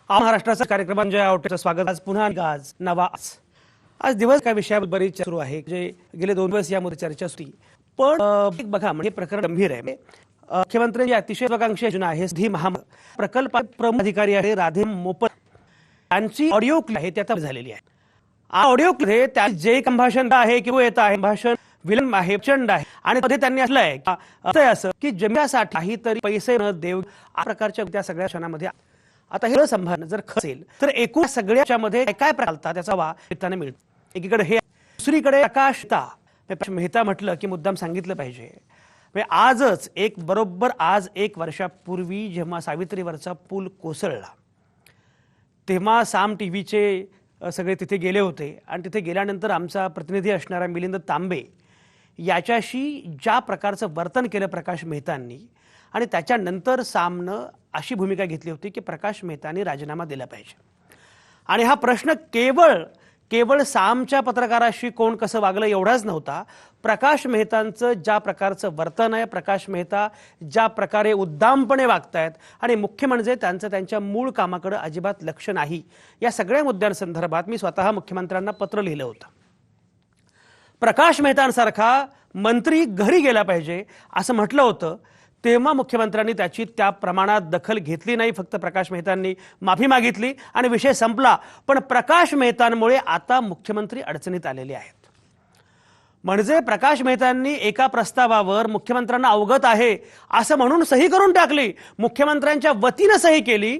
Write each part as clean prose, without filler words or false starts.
महाराष्ट्राचा कार्यक्रमांच्या आवटेचं स्वागत। आज पुन्हा आज नवा आज दिवस काय विषयावर बरीच सुरू आहे, जे गेले 2 दिवस यामध्ये चर्चा सुरू पण एक बघा म्हणजे प्रकरण गंभीर आहे। मुख्यमंत्र्यांची अतिशय महत्त्वाकांक्षी योजना आहे धी महामार्ग प्रकल्प प्रमुख अधिकारी आहे राधे मोपल यांची ऑडिओ क्लिप आहे, ती आता झालेली आहे। ऑडिओ क्लिप त्या जे संभाषण आहे किंवा येत आहे भाषण विलंब आहे प्रचंड आहे आणि मध्ये त्यांनी असं की जमिनीसाठी काहीतरी पैसे न देव आ प्रकारच्या त्या सगळ्या क्षणामध्ये आता हे संभाषण जर असेल तर एकूण सगळ्याच्या मध्ये काय चालतात त्याचा वा मिळताना मिळतो। एकीकडे हे दुसरीकडे प्रकाश मेहता म्हटलं की मुद्दाम सांगितलं पाहिजे। आजच बरोबर आज 1 वर्षापूर्वी जेव्हा सावित्रीवरचा पूल कोसळला तेव्हा साम टीव्हीचे सगळे तिथे गेले होते आणि तिथे गेल्यानंतर आमचा प्रतिनिधी असणारा मिलिंद तांबे याच्याशी ज्या प्रकारचं वर्तन केलं प्रकाश मेहतांनी आणि त्याच्यानंतर सामनं अशी भूमिका घेतली होती की प्रकाश मेहतांनी राजीनामा दिला पाहिजे। आणि हा प्रश्न केवळ सामच्या पत्रकाराशी कोण कसं वागलं एवढाच नव्हता, प्रकाश मेहतांचं ज्या प्रकारचं वर्तन आहे, प्रकाश मेहता ज्या प्रकारे उद्दामपणे वागतायत आणि मुख्य म्हणजे त्यांच्या मूळ कामाकडे अजिबात लक्ष नाही, या सगळ्या मुद्द्यांसंदर्भात मी स्वतः मुख्यमंत्र्यांना पत्र लिहिलं होतं। प्रकाश मेहतांसारखा मंत्री घरी गेला पाहिजे असं म्हटलं होतं, तेव्हा मुख्यमंत्र्यांनी त्याची त्या प्रमाणात दखल घेतली नाही। फक्त प्रकाश मेहतांनी माफी मागितली आणि विषय संपला। पण प्रकाश मेहतांमुळे आता मुख्यमंत्री अडचणीत आलेले आहेत। म्हणजे प्रकाश मेहतांनी एका प्रस्तावावर मुख्यमंत्र्यांना अवगत आहे असं म्हणून सही करून टाकली, मुख्यमंत्र्यांच्या वतीनं सही केली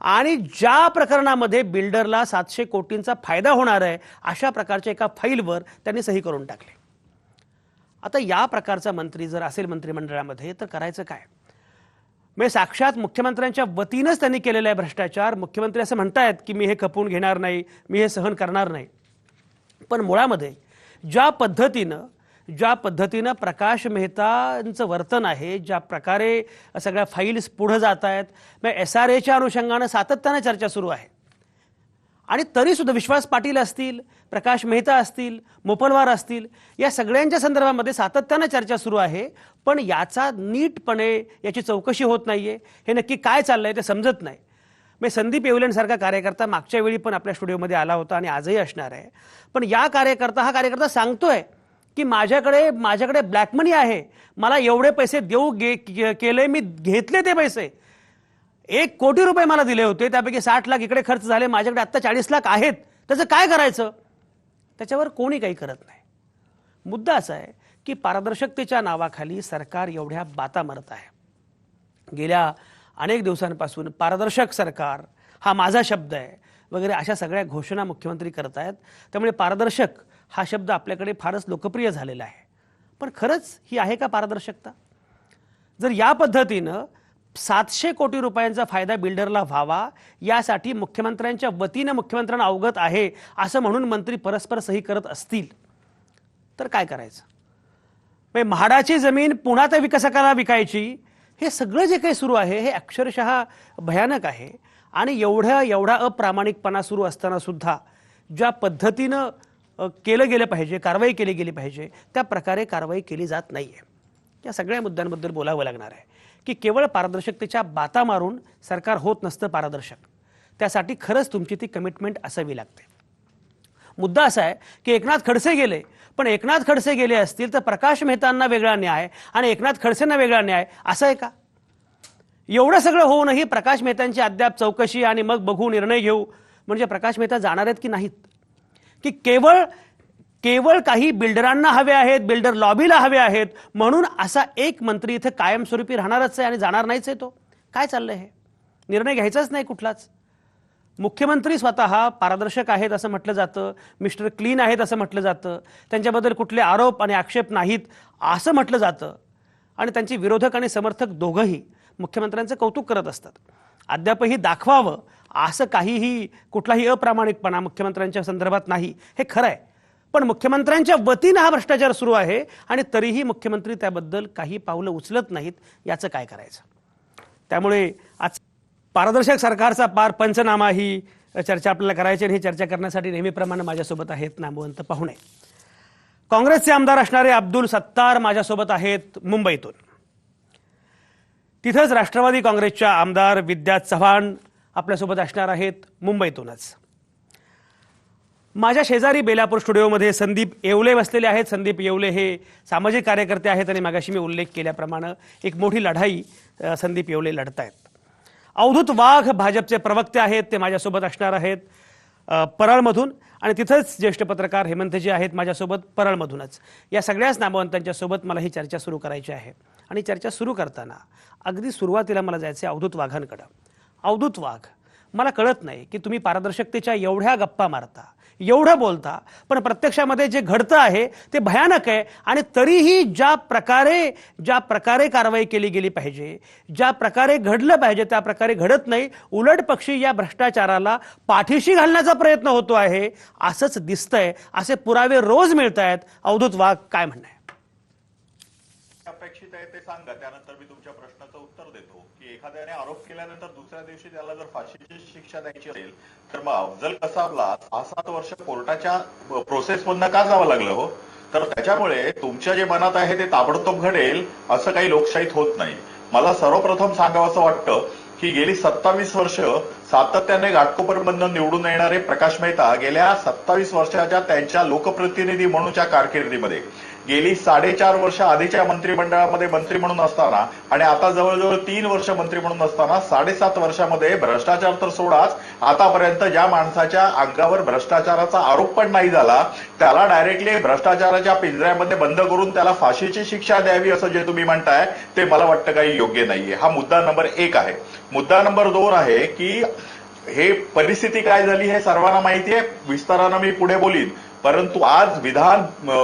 आणि ज्या प्रकरणामध्ये बिल्डरला 700 कोटींचा फायदा होणार आहे अशा प्रकारच्या एका फाईलवर त्यांनी सही करून टाकली। आता या प्रकारचा मंत्री जर असेल मंत्रिमंडळामध्ये तर करायचं काय? म्हणजे साक्षात मुख्यमंत्र्यांच्या वतीनंच त्यांनी केलेला आहे भ्रष्टाचार। मुख्यमंत्री असं म्हणतायत की मी हे खपवून घेणार नाही, मी हे सहन करणार नाही, पण मुळामध्ये ज्या पद्धतीनं प्रकाश मेहतांचं वर्तन आहे, ज्या प्रकारे सगळ्या फाईल्स पुढे जात आहेत, SRAच्या अनुषंगानं सातत्यानं चर्चा सुरू आहे आणि तरी सुद्धा विश्वास पाटील असतील, प्रकाश मेहता असतील, मोपलवार असतील, या सगळ्यांच्या संदर्भामध्ये सातत्यानं चर्चा सुरू आहे, पण याचा नीटपणे याची चौकशी होत नाहीये। हे नक्की काय चाललंय ते समजत नाही। संदीप येवलेंसारखा कार्यकर्ता मागच्या वेळी पण आपल्या स्टुडिओमध्ये आला होता आणि आजही असणार आहे, पण हा कार्यकर्ता सांगतोय की माझ्याकडे ब्लॅक मनी आहे, मला एवढे पैसे देऊ केले, मी घेतले ते पैसे, 1 कोटी रुपये मला दिले होते, त्यापैकी 60 लाख इकडे खर्च झाले, माझ्याकडे आता 40 लाख आहेत, त्याचं काय करायचं? त्याच्यावर कोणी काही करत नाही। मुद्दा असा आहे की पारदर्शकतेच्या नावाखाली सरकार एवढ्या बाता मारत आहे। गेल्या अनेक दिवसांपासून पारदर्शक सरकार हा माझा शब्द आहे वगैरे अशा सगळ्या घोषणा मुख्यमंत्री करत आहेत। त्यामुळे पारदर्शक हा शब्द आपल्याकडे फारच लोकप्रिय झालेला आहे, पण खरंच ही आहे का पारदर्शकता? जर या पद्धतीनं 700 कोटी रुपयांचा फायदा बिल्डरला व्हावा यासाठी मुख्यमंत्र्यांच्या वतीनं मुख्यमंत्र्यांना अवगत आहे असं म्हणून मंत्री परस्पर सही करत असतील तर काय करायचं? म्हाडाची जमीन पुण्यात विकासकाला विकायची, हे सगळं जे काही सुरू आहे हे अक्षरशः भयानक आहे। आणि एवढा अप्रामाणिकपणा सुरू असताना सुद्धा ज्या पद्धतीनं केलं गेलं पाहिजे, कारवाई केली गेली पाहिजे, त्या प्रकारे कारवाई केली जात नाहीये। या सगळ्या मुद्द्यांबद्दल बोलावं लागणार आहे की केवळ पारदर्शकतेच्या बाता मारून सरकार होत नसतं पारदर्शक, त्यासाठी खरंच तुमची ती कमिटमेंट असावी लागते। मुद्दा असा आहे की एकनाथ खडसे गेले, पण एकनाथ खडसे गेले असतील तर प्रकाश मेहतांना वेगळा न्याय आणि एकनाथ खडसेंना वेगळा न्याय असं आहे का? एवढं सगळं होऊनही प्रकाश मेहतांची अद्याप चौकशी आणि मग बघू निर्णय घेऊ, म्हणजे प्रकाश मेहता जाणार आहेत की नाहीत? की केवळ काही बिल्डरांना हवे आहेत, बिल्डर लॉबीला हवे आहेत म्हणून असा एक मंत्री इथे कायमस्वरूपी राहणारच आहे आणि जाणार नाहीच आहे? तो काय चाललंय? हे निर्णय घ्यायचाच नाही कुठलाच। मुख्यमंत्री स्वतः पारदर्शक आहेत असं म्हटलं जातं, मिस्टर क्लीन आहेत असं म्हटलं जातं, त्यांच्याबद्दल कुठले आरोप आणि आक्षेप नाहीत असं म्हटलं जातं आणि त्यांचे विरोधक आणि समर्थक दोघंही मुख्यमंत्र्यांचं कौतुक करत असतात। अद्यापही दाखवावं असं काहीही कुठलाही अप्रामाणिकपणा मुख्यमंत्र्यांच्या संदर्भात नाही, हे खरं आहे, पण मुख्यमंत्र्यांच्या वतीनं हा भ्रष्टाचार सुरू आहे आणि तरीही मुख्यमंत्री त्याबद्दल काही पावलं उचलत नाहीत, याचं काय करायचं? त्यामुळे आज पारदर्शक सरकारचा पंचनामा ही चर्चा आपल्याला करायची आणि ही चर्चा करण्यासाठी नेहमीप्रमाणे माझ्यासोबत आहेत नामवंत पाहुणे। काँग्रेसचे आमदार असणारे अब्दुल सत्तार माझ्यासोबत आहेत मुंबईतून, तिथेच राष्ट्रवादी काँग्रेसच्या आमदार विद्या चव्हाण आपल्यासोबत असणार आहेत मुंबईतूनच. माझ्या शेजारी बेलापूर स्टुडिओमध्ये संदीप येवले बसलेले आहेत. संदीप येवले हे सामाजिक कार्यकर्ते आहेत आणि मागाशी मी उल्लेख केल्याप्रमाणे एक मोठी लढाई संदीप येवले लढतायत. अवधूत वाघ भाजपचे प्रवक्ते आहेत, ते माझ्यासोबत असणार आहेत परळमधून, आणि तिथंच ज्येष्ठ पत्रकार हेमंतजी आहेत माझ्यासोबत परळमधूनच. या सगळ्याच नामवंतांच्या सोबत मला ही चर्चा सुरू करायची आहे. आणि चर्चा सुरू करताना अगदी सुरुवातीला मला जायचं आहे अवधूत वाघांकडं. अवधूत वाघ, मला कळत नाही की तुम्ही पारदर्शकतेच्या एवढ्या गप्पा मारता, एवढं बोलता, पण प्रत्यक्षामध्ये जे घडतं आहे ते भयानक आहे. आणि तरीही ज्या प्रकारे कारवाई केली गेली पाहिजे, ज्या प्रकारे घडलं पाहिजे त्या प्रकारे घडत नाही. उलट पक्षी या भ्रष्टाचाराला पाठीशी घालण्याचा प्रयत्न होतो आहे असंच दिसतंय. असे पुरावे रोज मिळत आहेत. अवधूत वाघ, काय म्हणणं आहे? अपेक्षित आहे ते सांगा, त्यानंतर मी तुमच्या प्रश्नाचं उत्तर देतो. की एखाद्याने आरोप केल्यानंतर दुसऱ्या दिवशी त्याला जर फाशीची शिक्षा द्यायची असेल तर मग अफजल कसाबला 6-7 वर्ष कोर्टाच्या प्रोसेस मधनं का जावं लागलं हो? तर त्याच्यामुळे तुमच्या जे मनात आहे ते ताबडतोब घडेल असं काही लोकशाहीत होत नाही. मला सर्वप्रथम सांगावं वाटतं की गेली 27 वर्ष सातत्याने घाटकोपरमधून निवडून येणारे प्रकाश मेहता गेल्या 27 वर्षाच्या त्यांच्या लोकप्रतिनिधी म्हणूनच्या कारकिर्दीमध्ये गेली 4.5 वर्ष आधीच्या मंत्रिमंडळामध्ये मंत्री म्हणून असताना आणि आता जवळजवळ 3 वर्ष मंत्री म्हणून असताना 7.5 वर्षामध्ये भ्रष्टाचार तर सोडाच, आतापर्यंत ज्या माणसाच्या अंगावर भ्रष्टाचाराचा आरोप पण नाही झाला त्याला डायरेक्टली भ्रष्टाचाराच्या पिंजऱ्यामध्ये बंद करून त्याला फाशीची शिक्षा द्यावी असं जे तुम्ही म्हणताय ते मला वाटतं काही योग्य नाहीये. हा मुद्दा नंबर 1 आहे. मुद्दा नंबर 2 आहे की हे परिस्थिती काय झाली हे सर्वांना माहिती आहे. विस्तारानं मी पुढे बोलीन, परंतु आज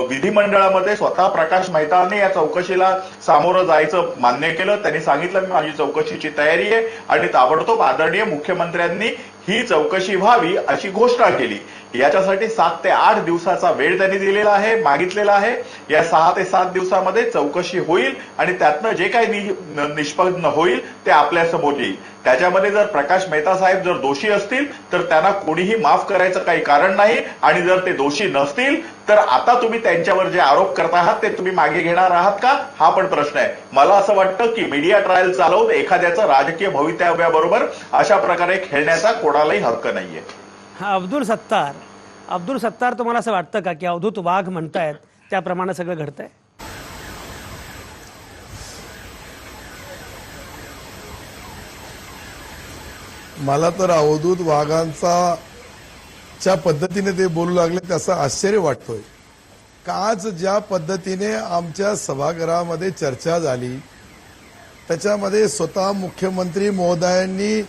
विधिमंडळामध्ये स्वतः प्रकाश मेहताने या चौकशीला सामोरं जायचं मान्य केलं. त्यांनी सांगितलं मी माझी चौकशीची तयारी आहे आणि ताबडतोब आदरणीय मुख्यमंत्र्यांनी ही चौकशी व्हावी अशी घोषणा केली. याच्यासाठी 7 ते 8 दिवसाचा वेळ त्यांनी दिलेला आहे, मागितलेला आहे. या 6 ते 7 दिवसामध्ये चौकशी होईल आणि त्यातनं जे काही निष्पन्न होईल ते आपल्यासमोर येईल. त्याच्यामध्ये जर प्रकाश मेहता साहेब जर दोषी असतील तर त्यांना कोणीही माफ करायचं काही कारण नाही, आणि जर ते दोषी नसतील तर आता तुम्ही त्यांच्यावर जे आरोप करत आहात ते तुम्ही मागे घेणार आहात का, हा पण प्रश्न आहे. मला असं वाटतं की मीडिया ट्रायल चालवून एखाद्याचं राजकीय भवितव्याबरोबर अशा प्रकारे खेळण्याचा कोणालाही हक्क नाहीये. अब्दुल सत्तार, तुम्हाला असं वाटतं का की अवधूत वाघ म्हणतायत त्याप्रमाणे सगळं घडतंय? मला तर अवधूत वाघांचा ज्या पद्धतीने ते बोलू लागले त्याचं आश्चर्य वाटतोय. का आज ज्या पद्धतीने आमच्या सभागृहामध्ये चर्चा झाली त्याच्यामध्ये स्वतः मुख्यमंत्री महोदयांनी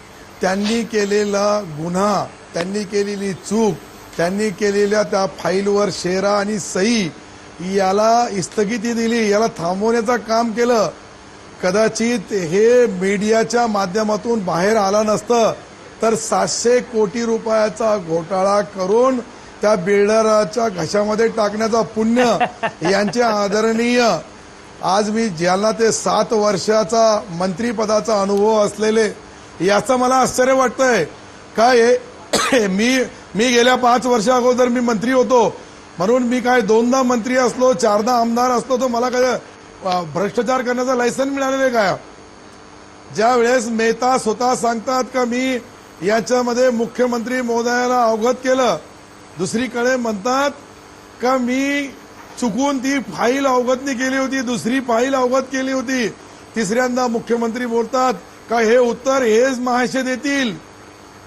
त्यांनी केलेला गुन्हा, त्यांनी केलेली चूक, त्यांनी केलेल्या त्या फाईलवर शेरा आणि सही याला स्थगिती दिली, याला थांबवण्याचं काम केलं. कदाचित हे मीडियाच्या माध्यमातून बाहेर आला नसतं तर 700 कोटी रुपयाचा घोटाळा करून त्या बिल्डराच्या घशामध्ये टाकण्याचा पुण्य यांचे आदरणीय, आज मी ज्याला ते 7 वर्षाचा मंत्रीपदाचा अनुभव असलेले, याचं मला आश्चर्य वाटतंय. काय मी गेल्या 5 वर्षा अगोदर मी मंत्री होतो म्हणून मी काय 2दा मंत्री असलो, 4दा आमदार असलो तर मला काय भ्रष्टाचार करण्याचं लायसन मिळालेलं आहे का? ज्या वेळेस मेहता स्वतः सांगतात का मी याच्यामध्ये मुख्यमंत्री महोदयाला अवगत केलं, दुसरीकडे म्हणतात का मी चुकून ती फाईल अवगतनी केली होती, दुसरी फाईल अवगत केली होती. तिसऱ्यांदा मुख्यमंत्री बोलतात का हे उत्तर हेच महाशय देतील.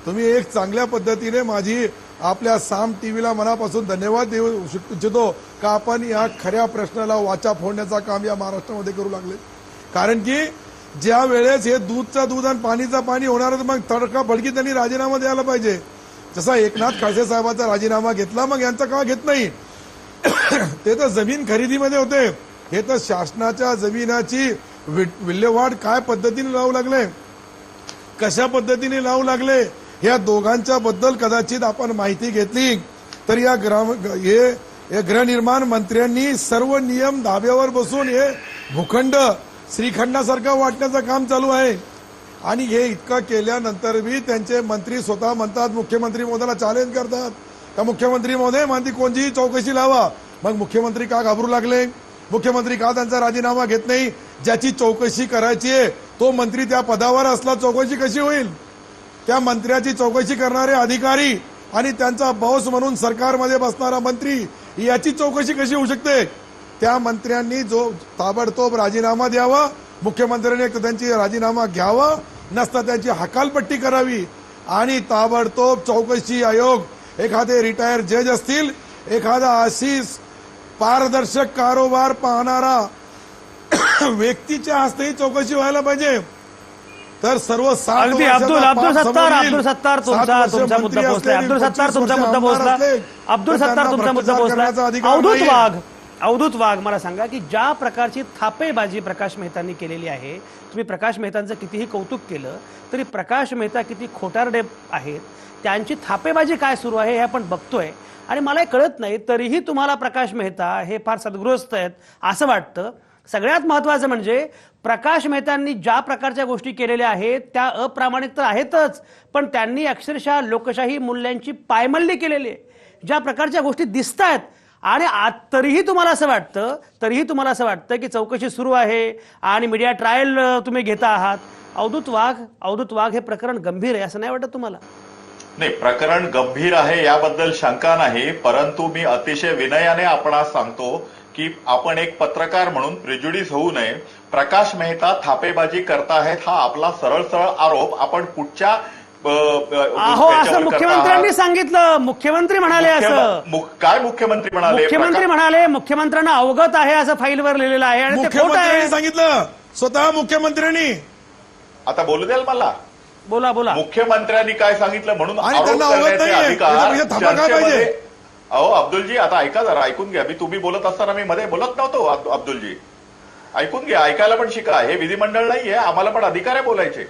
तुम्ही एक चांगल्या पद्धतीने माझी आपल्या साम टीव्हीला मनापासून धन्यवाद देऊ इच्छितो का आपण या खऱ्या प्रश्नाला वाचा फोडण्याचं काम या महाराष्ट्रामध्ये करू लागले. कारण की ज्या वेळेस हे दूधचा दूध आणि पाणीचा पाणी होणार मग तडका फडकी त्यांनी राजीनामा द्यायला पाहिजे. जसा एकनाथ खडसे साहेबांचा राजीनामा घेतला, मग यांचा का घेत नाही? ते तर जमीन खरेदीमध्ये होते, हे तर शासनाच्या जमिनाची विल्हेवाट काय पद्धतीने लावू लागले, कशा पद्धतीने लावू लागले, या दोघांच्या बद्दल कदाचित आपण माहिती घेतली तर या गृहनिर्माण मंत्र्यांनी सर्व नियम धाब्यावर बसून हे भूखंड श्रीखंडासारखं वाटण्याचं काम चालू आहे. आणि हे इतकं केल्यानंतर बी त्यांचे मंत्री स्वतः म्हणतात, मुख्यमंत्री महोदयाला चॅलेंज करतात का मुख्यमंत्री महोदय माझी कोणतीही चौकशी लावा. मग मुख्यमंत्री का घाबरू लागले? मुख्यमंत्री का त्यांचा राजीनामा घेत नाही? ज्याची चौकशी करायची आहे तो मंत्री त्या पदावर असला चौकशी कशी होईल? त्या मंत्र्याची चौकशी करणारे अधिकारी आणि त्यांचा बॉस म्हणून सरकारमध्ये बसणारा मंत्री याची चौकशी कशी होऊ शकते? त्या मंत्र्यांनी जो ताबडतोब राजीनामा द्यावा, मुख्यमंत्र्यांनी एक तर त्यांची राजीनामा घ्यावा, नसता त्यांची हकालपट्टी करावी आणि ताबडतोब चौकशी आयोग एखादे रिटायर जज असतील, एखादा आशिष पारदर्शक कारोबार पाहणारा व्यक्तीच्या हस्ते चौकशी व्हायला पाहिजे. तर सर्व अगदी अब्दुल सत्तार तुमचा मुद्दा पोहोचलाय. अब्दुल सत्तार तुमचा मुद्दा पोहोचलाय. अवधूत वाघ मला सांगा की ज्या प्रकारची थापेबाजी प्रकाश मेहतांनी केलेली आहे, तुम्ही प्रकाश मेहतांचं कितीही कौतुक केलं तरी प्रकाश मेहता किती खोटारडे आहेत, त्यांची थापेबाजी काय सुरू आहे हे आपण बघतोय आणि मला हे कळत नाही तरीही तुम्हाला प्रकाश मेहता हे फार सद्ग्रस्त आहेत असं वाटतं. सगळ्यात महत्त्वाचं म्हणजे प्रकाश मेहतांनी ज्या प्रकारच्या गोष्टी केलेल्या आहेत त्या अप्रामाणिक तर आहेतच, पण त्यांनी अक्षरशः लोकशाही मूल्यांची पायमल्ली केलेली आहे. ज्या प्रकारच्या गोष्टी दिसत आहेत आणि तरीही तुम्हाला असं वाटतं की चौकशी सुरू आहे आणि मीडिया ट्रायल तुम्ही घेता आहात. अवधूत वाघ हे प्रकरण गंभीर आहे असं नाही वाटत तुम्हाला? नाही, प्रकरण गंभीर आहे याबद्दल शंका नाही, परंतु मी अतिशय विनयाने आपणास सांगतो की आपण एक पत्रकार म्हणून प्रिज्युडिस होऊ नये. प्रकाश मेहता थापेबाजी करतायत हा आपला सरळ आरोप आपण कुठच्या असं मुख्यमंत्र्यांनी सांगितलं. मुख्यमंत्री म्हणाले असं. काय मुख्यमंत्री म्हणाले? मुख्यमंत्र्यांना अवगत आहे असं फाईलवर लिहिलेलं आहे आणि ते खोटं आहे सांगितलं स्वतः मुख्यमंत्र्यांनी. आता बोलू द्याल मला? बोला. मुख्यमंत्र्यांनी काय सांगितलं म्हणून अहो अब्दुलजी, आता ऐका जरा, ऐकून घ्या. मी तुम्ही बोलत असताना मी मध्ये बोलत नव्हतो. अब्दुलजी ऐकून घ्या, ऐकायला पण शिका. हे विधिमंडळ नाहीये, आम्हाला पण अधिकार आहे बोलायचे.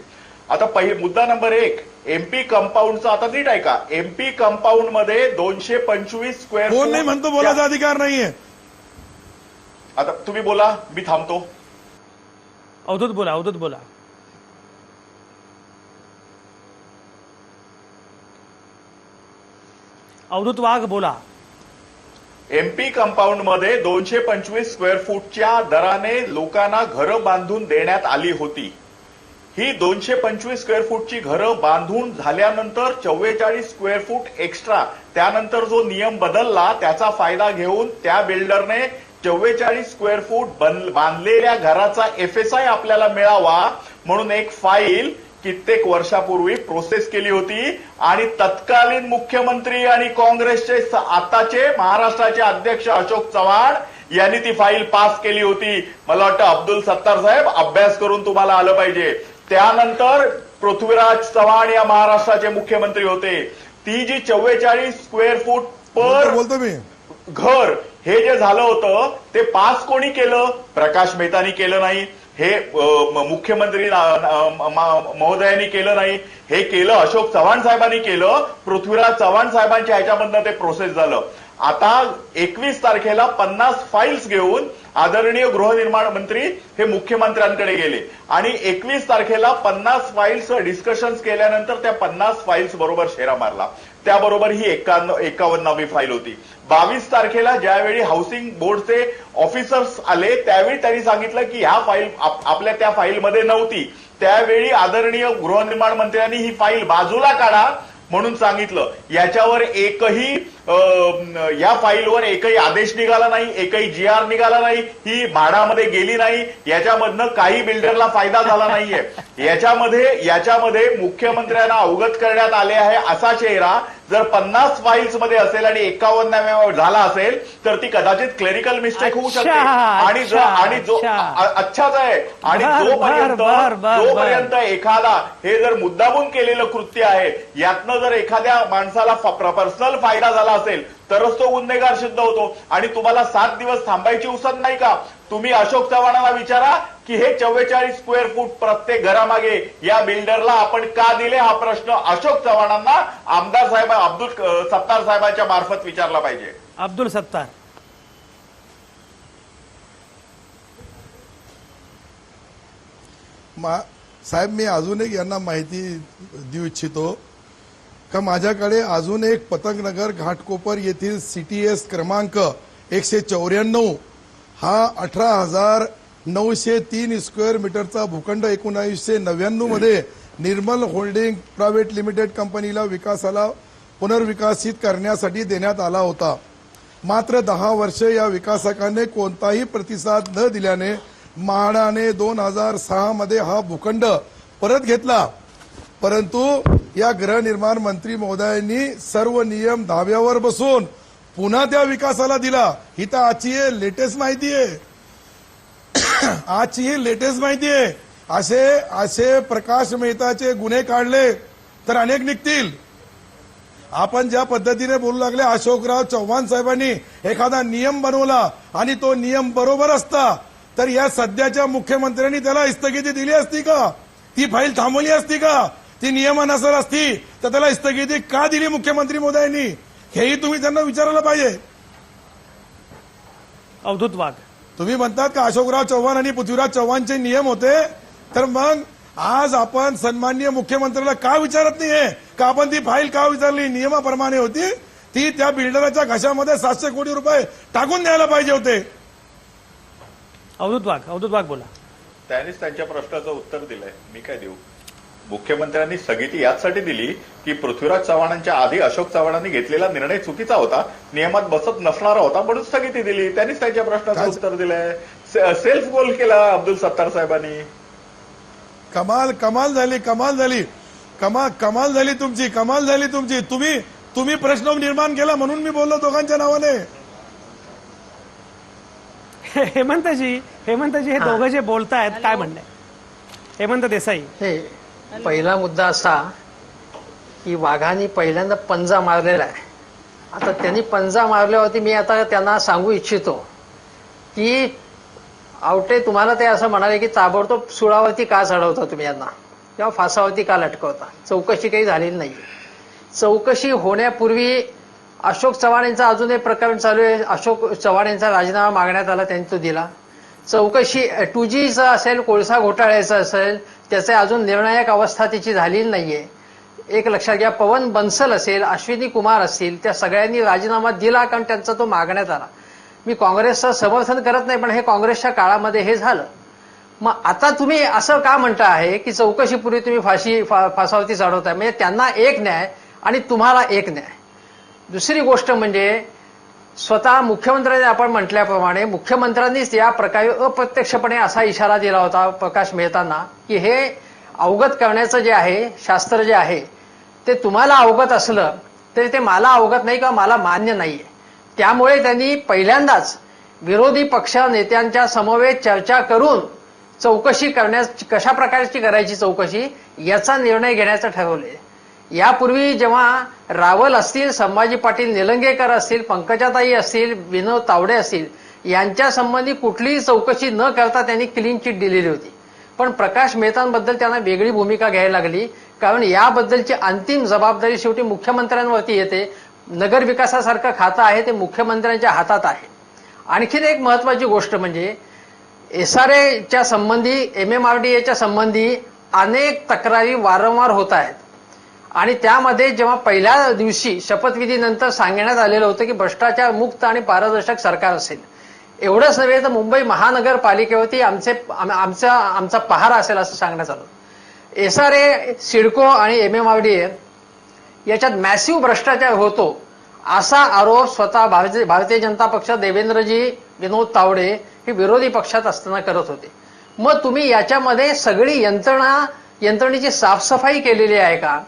आता मुद्दा नंबर 1, एमपी कंपाऊंडचा. आता नीट ऐका. एमपी कंपाऊंड मध्ये 225 स्क्वेअर कोण नाही म्हणतो बोलायचा अधिकार नाहीये. आता तुम्ही बोला, मी थांबतो. अवधूत बोला. अवधूत वाघ बोला. एमपी कंपाऊंड मध्ये 225 स्क्वेअर फूटच्या दराने लोकांना घरं बांधून देण्यात आली होती. ही 225 स्क्वेअर फूटची घरं बांधून झाल्यानंतर 44 स्क्वेअर फूट एक्स्ट्रा, त्यानंतर जो नियम बदलला त्याचा फायदा घेऊन त्या बिल्डरने 44 स्क्वेअर फूट बांधलेल्या घराचा FSI आपल्याला मिळावा म्हणून एक फाईल कित्येक वर्षापूर्वी प्रोसेस केली होती आणि तत्कालीन मुख्यमंत्री आणि काँग्रेसचे आताचे महाराष्ट्राचे अध्यक्ष अशोक चव्हाण यांनी ती फाईल पास केली होती. मला वाटतं अब्दुल सत्तार साहेब अभ्यास करून तुम्हाला आलं पाहिजे. त्यानंतर पृथ्वीराज चव्हाण या महाराष्ट्राचे मुख्यमंत्री होते. ती जी 44 स्क्वेअर फूट पर बोलतो मी घर हे जे झालं होतं ते पास कोणी केलं? प्रकाश मेहतानी केलं नाही, हे मुख्यमंत्री महोदयांनी केलं नाही, हे केलं अशोक चव्हाण साहेबांनी केलं. पृथ्वीराज चव्हाण साहेबांच्या ह्याच्यामधनं ते प्रोसेस झालं. आता 21 तारखेला 50 फाईल्स घेऊन आदरणीय गृहनिर्माण मंत्री हे मुख्यमंत्र्यांकडे गेले आणि 21 तारखेला 50 फाईल्स डिस्कशन्स केल्यानंतर त्या 50 फाईल्स बरोबर शेरा मारला. त्याबरोबर ही 51वी फाईल होती. 22 तारखेला ज्यावेळी हाऊसिंग बोर्डचे ऑफिसर्स आले त्यावेळी त्यांनी सांगितलं की ह्या फाईल आपल्या त्या फाईलमध्ये नव्हती. त्यावेळी आदरणीय गृहनिर्माण मंत्र्यांनी ही फाईल बाजूला काढा म्हणून सांगितलं. याच्यावर या फाईलवर एकही आदेश निघाला नाही, एकही GR निघाला नाही, ही म्हाडामध्ये गेली नाही, याच्यामधनं काही बिल्डरला फायदा झाला नाहीये. याच्यामध्ये मुख्यमंत्र्यांना अवगत करण्यात आले आहे असा चेहरा जर 50 फाईल्स मध्ये असेल आणि 51व्या झाला असेल तर ती कदाचित क्लेरिकल मिस्टेक होऊ शकते. आणि जो अच्छाच आहे. आणि जोपर्यंत एखादा हे जर मुद्दामून केलेलं कृत्य आहे यातनं जर एखाद्या माणसाला पर्सनल फायदा झाला असेल तरच तो गुन्हेगार सिद्ध होतो. आणि तुम्हाला 7 दिवस थांबायची उसत नाही का? तुम्ही अशोक चव्हाणाला विचारा की हे 44 स्क्वेअर फूट प्रत्येक घरामागे या बिल्डरला आपण का दिले हा प्रश्न अशोक चव्हाणांना आमदार साहेब अब्दुल सत्तार साहेबांच्या मार्फत विचारला पाहिजे. अब्दुल सत्तार साहेब, मी अजून एक यांना माहिती देऊ इच्छितो का माझ्याकडे अजून एक पतंगनगर घाटकोपर येथील CTS क्रमांक 194 हा 18,903 स्क्वेअर मीटरचा भूखंड 1999 मध्ये निर्मल होल्डिंग प्रायव्हेट लिमिटेड कंपनीला विकासाला पुनर्विकसित करण्यासाठी देण्यात आला होता. मात्र 10 वर्ष या विकासकांनी कोणताही प्रतिसाद न दिल्याने म्हाडाने 2006 मध्ये हा भूखंड परत घेतला. परंतु या गृहनिर्माण मंत्री महोदयांनी सर्व नियम धाब्यावर बसून पुन्हा त्या विकासाला दिला. ही तर आजची लेटेस्ट माहिती आहे. आजची ही लेटेस्ट माहिती आहे. असे प्रकाश मेहताचे गुन्हे काढले तर अनेक निघतील. आपण ज्या पद्धतीने बोलू लागले, अशोकराव चव्हाण साहेबांनी एखादा नियम बनवला आणि तो नियम बरोबर असता तर या सध्याच्या मुख्यमंत्र्यांनी त्याला स्थगिती दिली असती का? ती फाईल थांबवली असती का? ती नियमानुसार असती तर त्याला स्थगिती का दिली मुख्यमंत्री मोदयांनी? हेही तुम्ही त्यांना विचारायला पाहिजे. अवधूत वाघ, तुम्ही म्हणतात का अशोकराव चव्हाण आणि पृथ्वीराज चव्हाणचे नियम होते, तर मग आज आपण सन्माननीय मुख्यमंत्र्याला का विचारत नाहीये का आपण ती फाईल का विचारली? नियमाप्रमाणे होती ती. त्या बिल्डराच्या घशामध्ये 700 कोटी रुपये टाकून द्यायला पाहिजे होते. अवधूत वाघ बोला. त्यांनीच त्यांच्या प्रश्नाचं उत्तर दिलंय, मी काय देऊ? मुख्यमंत्र्यांनी स्थगिती याचसाठी दिली की पृथ्वीराज चव्हाणांच्या आधी अशोक चव्हाणांनी घेतलेला निर्णय चुकीचा होता, नियमात बसत नसणारा होता, म्हणून स्थगिती दिली. त्यांनीच त्यांच्या प्रश्नाचं उत्तर दिलंय. सेल्फ गोल केला अब्दुल सत्तार साहेबांनी. कमाल झाली तुमची. तुम्ही प्रश्न निर्माण केला म्हणून मी बोललो दोघांच्या नावाने. हेमंतजी हे दोघं जे बोलतायत काय म्हणणं आहे? हेमंत देसाई, हे पहिला मुद्दा असा की वाघाने पहिल्यांदा पंजा मारलेला आहे. आता त्यांनी पंजा मारल्यावरती मी आता त्यांना सांगू इच्छितो की आवटे, तुम्हाला ते असं म्हणाले की ताबडतोब सुळावरती का चढवता तुम्ही यांना किंवा फासावरती का लटकवता? चौकशी काही झालेली नाही. चौकशी होण्यापूर्वी अशोक चव्हाण यांचं अजून एक प्रकरण चालू आहे. अशोक चव्हाण यांचा राजीनामा मागण्यात आला, त्यांनी तो दिला. चौकशी 2Gचं असेल, कोळसा घोटाळ्याचं असेल, त्याचे अजून निर्णायक अवस्था त्याची झालेली नाहीये. एक लक्षात घ्या, पवन बन्सल असेल, अश्विनी कुमार असतील, त्या सगळ्यांनी राजीनामा दिला कारण त्यांचा तो मागण्यात आला. मी काँग्रेसचं समर्थन करत नाही, पण हे काँग्रेसच्या काळामध्ये हे झालं. मग आता तुम्ही असं का म्हणता आहे की चौकशीपूर्वी तुम्ही फासावरती चढवताय? म्हणजे त्यांना एक न्याय आणि तुम्हाला एक न्याय. दुसरी गोष्ट म्हणजे स्वतः मुख्यमंत्र्यांनी आपण म्हटल्याप्रमाणे मुख्यमंत्र्यांनीच या प्रकारे अप्रत्यक्षपणे असा इशारा दिला होता प्रकाश मेहतांना की हे अवगत करण्याचं जे आहे, शास्त्र जे आहे ते तुम्हाला अवगत असलं तरी ते मला अवगत नाही किंवा मला मान्य नाहीये. त्यामुळे त्यांनी पहिल्यांदाच विरोधी पक्ष नेत्यांच्या समवेत चर्चा करून चौकशी कशा प्रकारची करायची चौकशी याचा निर्णय घेण्याचं ठरवले. यापूर्वी जेव्हा रावल असतील, संभाजी पाटील निलंगेकर असतील, पंकजाताई असतील, विनोद तावडे असतील, यांच्या संबंधी कुठलीही चौकशी न करता त्यांनी क्लीन चिट दिलेली होती. पण प्रकाश मेहतांबद्दल त्यांना वेगळी भूमिका घ्यायला लागली कारण याबद्दलची अंतिम जबाबदारी शेवटी मुख्यमंत्र्यांवरती येते. नगर विकासासारखं खातं आहे ते मुख्यमंत्र्यांच्या हातात आहे. आणखीन एक महत्वाची गोष्ट म्हणजे SRAच्या संबंधी, MMRDAच्या संबंधी अनेक तक्रारी वारंवार होत आहेत आणि त्यामध्ये जेव्हा पहिल्या दिवशी शपथविधीनंतर सांगण्यात आलेलं होतं की भ्रष्टाचार मुक्त आणि पारदर्शक सरकार असेल, एवढंच नव्हे तर मुंबई महानगरपालिकेवरती आमचा पहार असेल असं सांगण्यात आलं. SRA, सिडको आणि MMRDA याच्यात मॅसिव्ह भ्रष्टाचार होतो असा आरोप स्वतः भारतीय जनता पक्ष, देवेंद्रजी, विनोद तावडे हे विरोधी पक्षात असताना करत होते. मग तुम्ही याच्यामध्ये सगळी यंत्रणेची साफसफाई केलेली आहे का?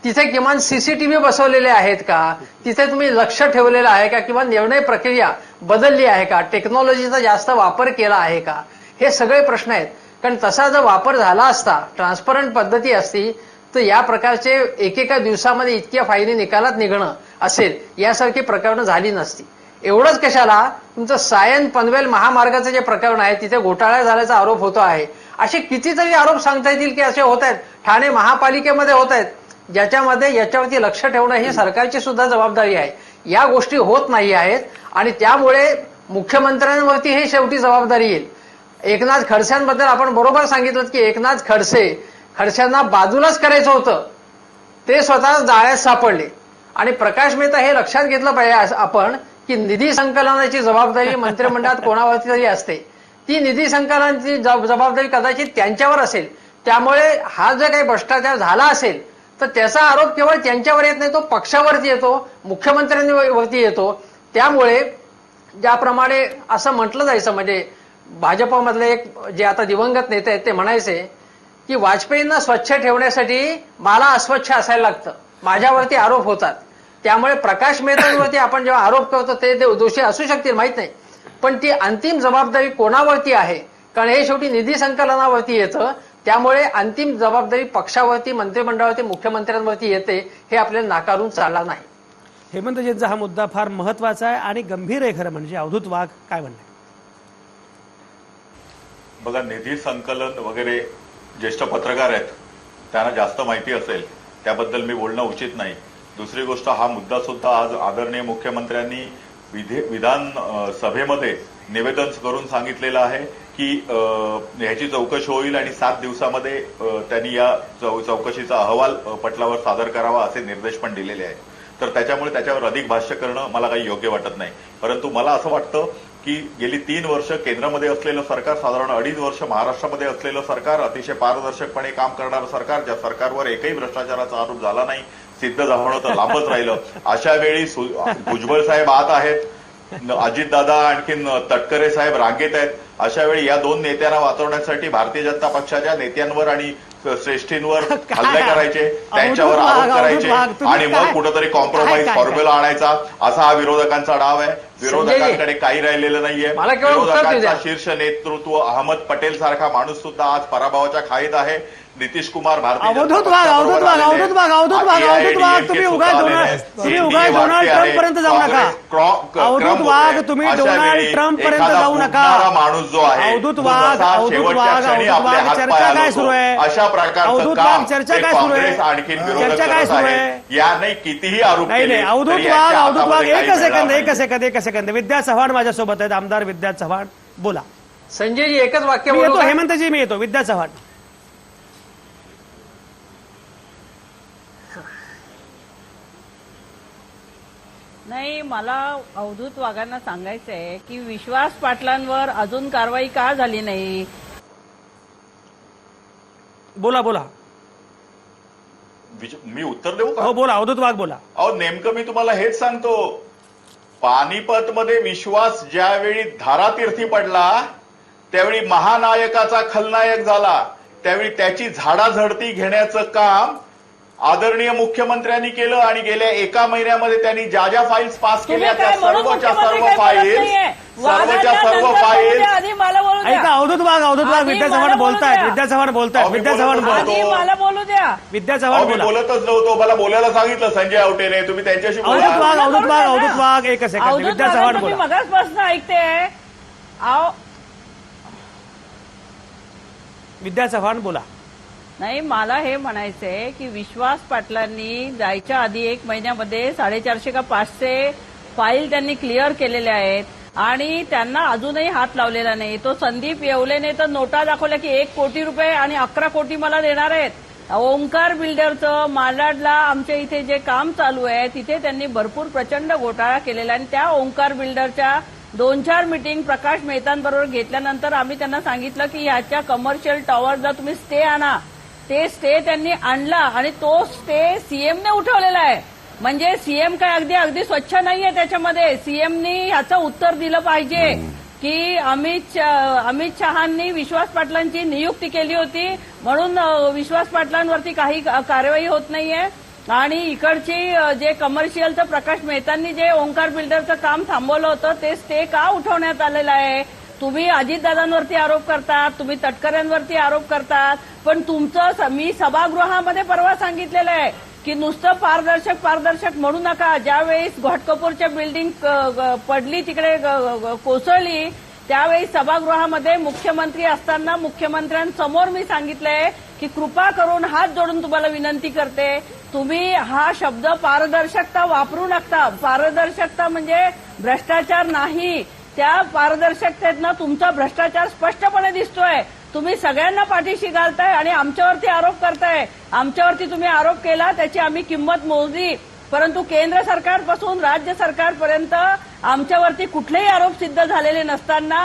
तिथे किमान CCTV बसवलेले आहेत का? तिथे तुम्ही लक्ष ठेवलेलं आहे का? किंवा निर्णय प्रक्रिया बदलली आहे का? टेक्नॉलॉजीचा जास्त वापर केला आहे का? हे सगळे प्रश्न आहेत. कारण तसा जर वापर झाला असता, ट्रान्सपरंट पद्धती असती, तर या प्रकारचे एकेका दिवसामध्ये इतक्या फायली निकालात निघणं असेल यासारखी प्रकरणं झाली नसती. एवढंच कशाला, तुमचं सायन पनवेल महामार्गाचं जे प्रकरण आहे तिथे घोटाळा झाल्याचा आरोप होतो आहे. असे कितीतरी आरोप सांगता येतील की असे होत आहेत. ठाणे महापालिकेमध्ये होत आहेत, ज्याच्यामध्ये याच्यावरती लक्ष ठेवणं ही सरकारची सुद्धा जबाबदारी आहे. या गोष्टी होत नाही आहेत आणि त्यामुळे मुख्यमंत्र्यांवरती हे शेवटी जबाबदारी येईल. एकनाथ खडसेंबद्दल आपण बरोबर सांगितलं की एकनाथ खडसेंना बाजूलाच करायचं होतं, ते स्वतः जाळ्यात सापडले. आणि प्रकाश मेहता हे लक्षात घेतलं पाहिजे आपण की निधी संकलनाची जबाबदारी मंत्रिमंडळात कोणावरती तरी असते. ती निधी संकलनाची जबाबदारी कदाचित त्यांच्यावर असेल, त्यामुळे हा जर काही भ्रष्टाचार झाला असेल तर त्याचा आरोप केवळ त्यांच्यावर येत नाही, तो पक्षावरती येतो, मुख्यमंत्र्यांवरती येतो. त्यामुळे ज्याप्रमाणे असं म्हटलं जायचं, म्हणजे भाजपमधले एक जे आता दिवंगत नेते आहेत ते म्हणायचे की वाजपेयींना स्वच्छ ठेवण्यासाठी मला अस्वच्छ असायला लागतं, माझ्यावरती आरोप होतात. त्यामुळे प्रकाश मेहतांवरती आपण जेव्हा आरोप करतो ते दोषी असू शकतील माहित नाही, पण ती अंतिम जबाबदारी कोणावरती आहे, कारण हे शेवटी निधी संकलनावरती येतं. त्यामुळे अंतिम जबाबदारी पक्षावरती, मंत्रिमंडळावरती, मुख्यमंत्र्यांवरती येते, हे आपल्याला नाकारून चालणार नाही. हेमंतजींचा हा मुद्दा फार महत्वाचा आहे आणि गंभीर आहे खरं म्हणजे. अवधूत वाघ काय म्हणणं? बघा, निधी संकलन वगैरे ज्येष्ठ पत्रकार आहेत, त्यांना जास्त माहिती असेल, त्याबद्दल मी बोलणं उचित नाही. दुसरी गोष्ट, हा मुद्दा सुद्धा आज आदरणीय मुख्यमंत्र्यांनी विधान सभेमध्ये निवेदन करून सांगितलेलं आहे की ह्याची चौकशी होईल आणि 7 दिवसामध्ये त्यांनी या चौकशीचा अहवाल पटलावर सादर करावा असे निर्देश पण दिलेले आहेत. तर त्याच्यामुळे त्याच्यावर अधिक भाष्य करणं मला काही योग्य वाटत नाही. परंतु मला असं वाटतं की गेली 3 वर्ष केंद्रामध्ये असलेलं सरकार, साधारण 2.5 वर्ष महाराष्ट्रामध्ये असलेलं सरकार, अतिशय पारदर्शकपणे काम करणारं सरकार, ज्या सरकारवर एकही भ्रष्टाचाराचा आरोप झाला नाही, सिद्ध झालं तर लांबच राहिलं, अशा वेळी भुजबळ साहेब आत आहेत, अजितदादा आणखीन तटकरे साहेब रांगेत आहेत. अशा वेळी या 2 नेत्यांना वाचवण्यासाठी भारतीय जनता पक्षाच्या नेत्यांवर आणि श्रेष्ठींवर हल्ले करायचे, त्यांच्यावर आरोप करायचे आणि मग कुठेतरी कॉम्प्रोमाइज फॉर्म्युला आणायचा, असा हा विरोधकांचा डाव आहे. विरोधकांकडे काही राहिलेलं नाहीये. विरोधकांचा शीर्ष नेतृत्व अहमद पटेल सारखा माणूस सुद्धा आज पराभवाच्या खाईत आहे. नितीश कुमार भारतीय अवधूत वाघ तुम्ही उगाच डोनाल्ड ट्रम्प पर्यंत जाऊ नका. अवधूत वाघ तुम्ही डोनाल्ड ट्रम्प पर्यंत जाऊ नका. माणूस जो आहे, अवधूत वाघ चर्चा काय सुरू आहे? अशा प्रकारचं काम चर्चा काय सुरू आहे? आणखी चर्चा काय सुरू आहे? याने कितीही आरोप नाही. अवधूत वाघ एक सेकंद. विद्या चव्हाण माझ्यासोबत आहेत, आमदार विद्या चव्हाण, बोला. संजयजी एकच वाक्य मी बोलू येतो, का? हेमंतजी मी येतो. विद्या चव्हाण. नाही, मला अवधूत वाघांना सांगायचंय की विश्वास पाटलांवर अजून कारवाई का झाली नाही? बोला. मी उत्तर देऊ का? हो बोला, अवधूत वाघ बोला. अहो, नेमकं मी तुम्हाला हेच सांगतो. पानिपत मध्ये विश्वास ज्यावेळी धारातीर्थी पडला, त्यावेळी महानायकाचा खलनायक झाला. त्यावेळी त्याची झाडाझडती घेण्याचं काम आदरणीय मुख्यमंत्र्यांनी केलं आणि गेल्या 1 महिन्यामध्ये त्यांनी ज्या फाईल्स पास केल्या त्या सर्वच्या सर्व फाईल्स ऐका, अवधूत वाघ विद्या चव्हाण बोलतायत. विद्या चव्हाण बोला. मला बोलू द्या. विद्या चव्हाण बोला. बोलतच नव्हतो, मला बोलायला सांगितलं संजय आवटेने, तुम्ही त्यांच्याशी बोला. अवधूत वाघ एक सेकंद. विद्या चव्हाण बोला. मगाचपासून ऐकते. विद्या चव्हाण बोला. नाही, मला हे म्हणायचंय की विश्वास पाटलांनी जायच्या आधी 1 महिन्यामध्ये 450 का 500 फाईल त्यांनी क्लिअर केलेल्या आहेत आणि त्यांना अजूनही हात लावलेला नाही. तो संदीप येवलेने तर नोटा दाखवल्या की 1 कोटी रुपये आणि 11 कोटी मला देणार आहेत. ओंकार बिल्डरचं मालाडला आमच्या इथे जे काम चालू आहे तिथे त्यांनी भरपूर प्रचंड घोटाळा केलेला आणि त्या ओंकार बिल्डरच्या 2-4 मीटिंग प्रकाश मेहतांबरोबर घेतल्यानंतर आम्ही त्यांना सांगितलं की ह्याच्या कमर्शियल टॉवरचा तुम्ही स्टे आणा. ते स्टे त्यांनी आणला आणि तो स्टे सीएमने उठवलेला आहे. म्हणजे सीएम काय अगदी स्वच्छ नाहीये त्याच्यामध्ये. सीएमनी ह्याचं उत्तर दिलं पाहिजे की अमित शहांनी विश्वास पाटलांची नियुक्ती केली होती म्हणून विश्वास पाटलांवरती काही कारवाई होत नाहीये आणि इकडची जे कमर्शियलचं प्रकाश मेहतांनी जे ओंकार बिल्डरचं काम थांबवलं होतं ते स्टे का उठवण्यात आलेलं आहे? तुम्ही अजितदादांवरती आरोप करतात, तुम्ही तटकऱ्यांवरती आरोप करतात, पण तुमचं मी सभागृहामध्ये परवा सांगितलेलं आहे की नुसतं पारदर्शक म्हणू नका. ज्यावेळी घोटकपूरच्या बिल्डिंग पडली, तिकडे कोसळली, त्यावेळी सभागृहामध्ये मुख्यमंत्री असताना मुख्यमंत्र्यांसमोर मी सांगितलंय की कृपा करून हात जोडून तुम्हाला विनंती करते, तुम्ही हा शब्द पारदर्शकता वापरू नका. पारदर्शकता म्हणजे भ्रष्टाचार नाही. त्या पारदर्शकतेतनं तुमचा भ्रष्टाचार स्पष्टपणे दिसतोय. तुम्ही सगळ्यांना पाठीशी घालताय आणि आमच्यावरती आरोप करताय. आमच्यावरती तुम्ही आरोप केला, त्याची आम्ही किंमत मोजली, परंतु केंद्र सरकारपासून राज्य सरकारपर्यंत आमच्यावरती कुठलेही आरोप सिद्ध झालेले नसताना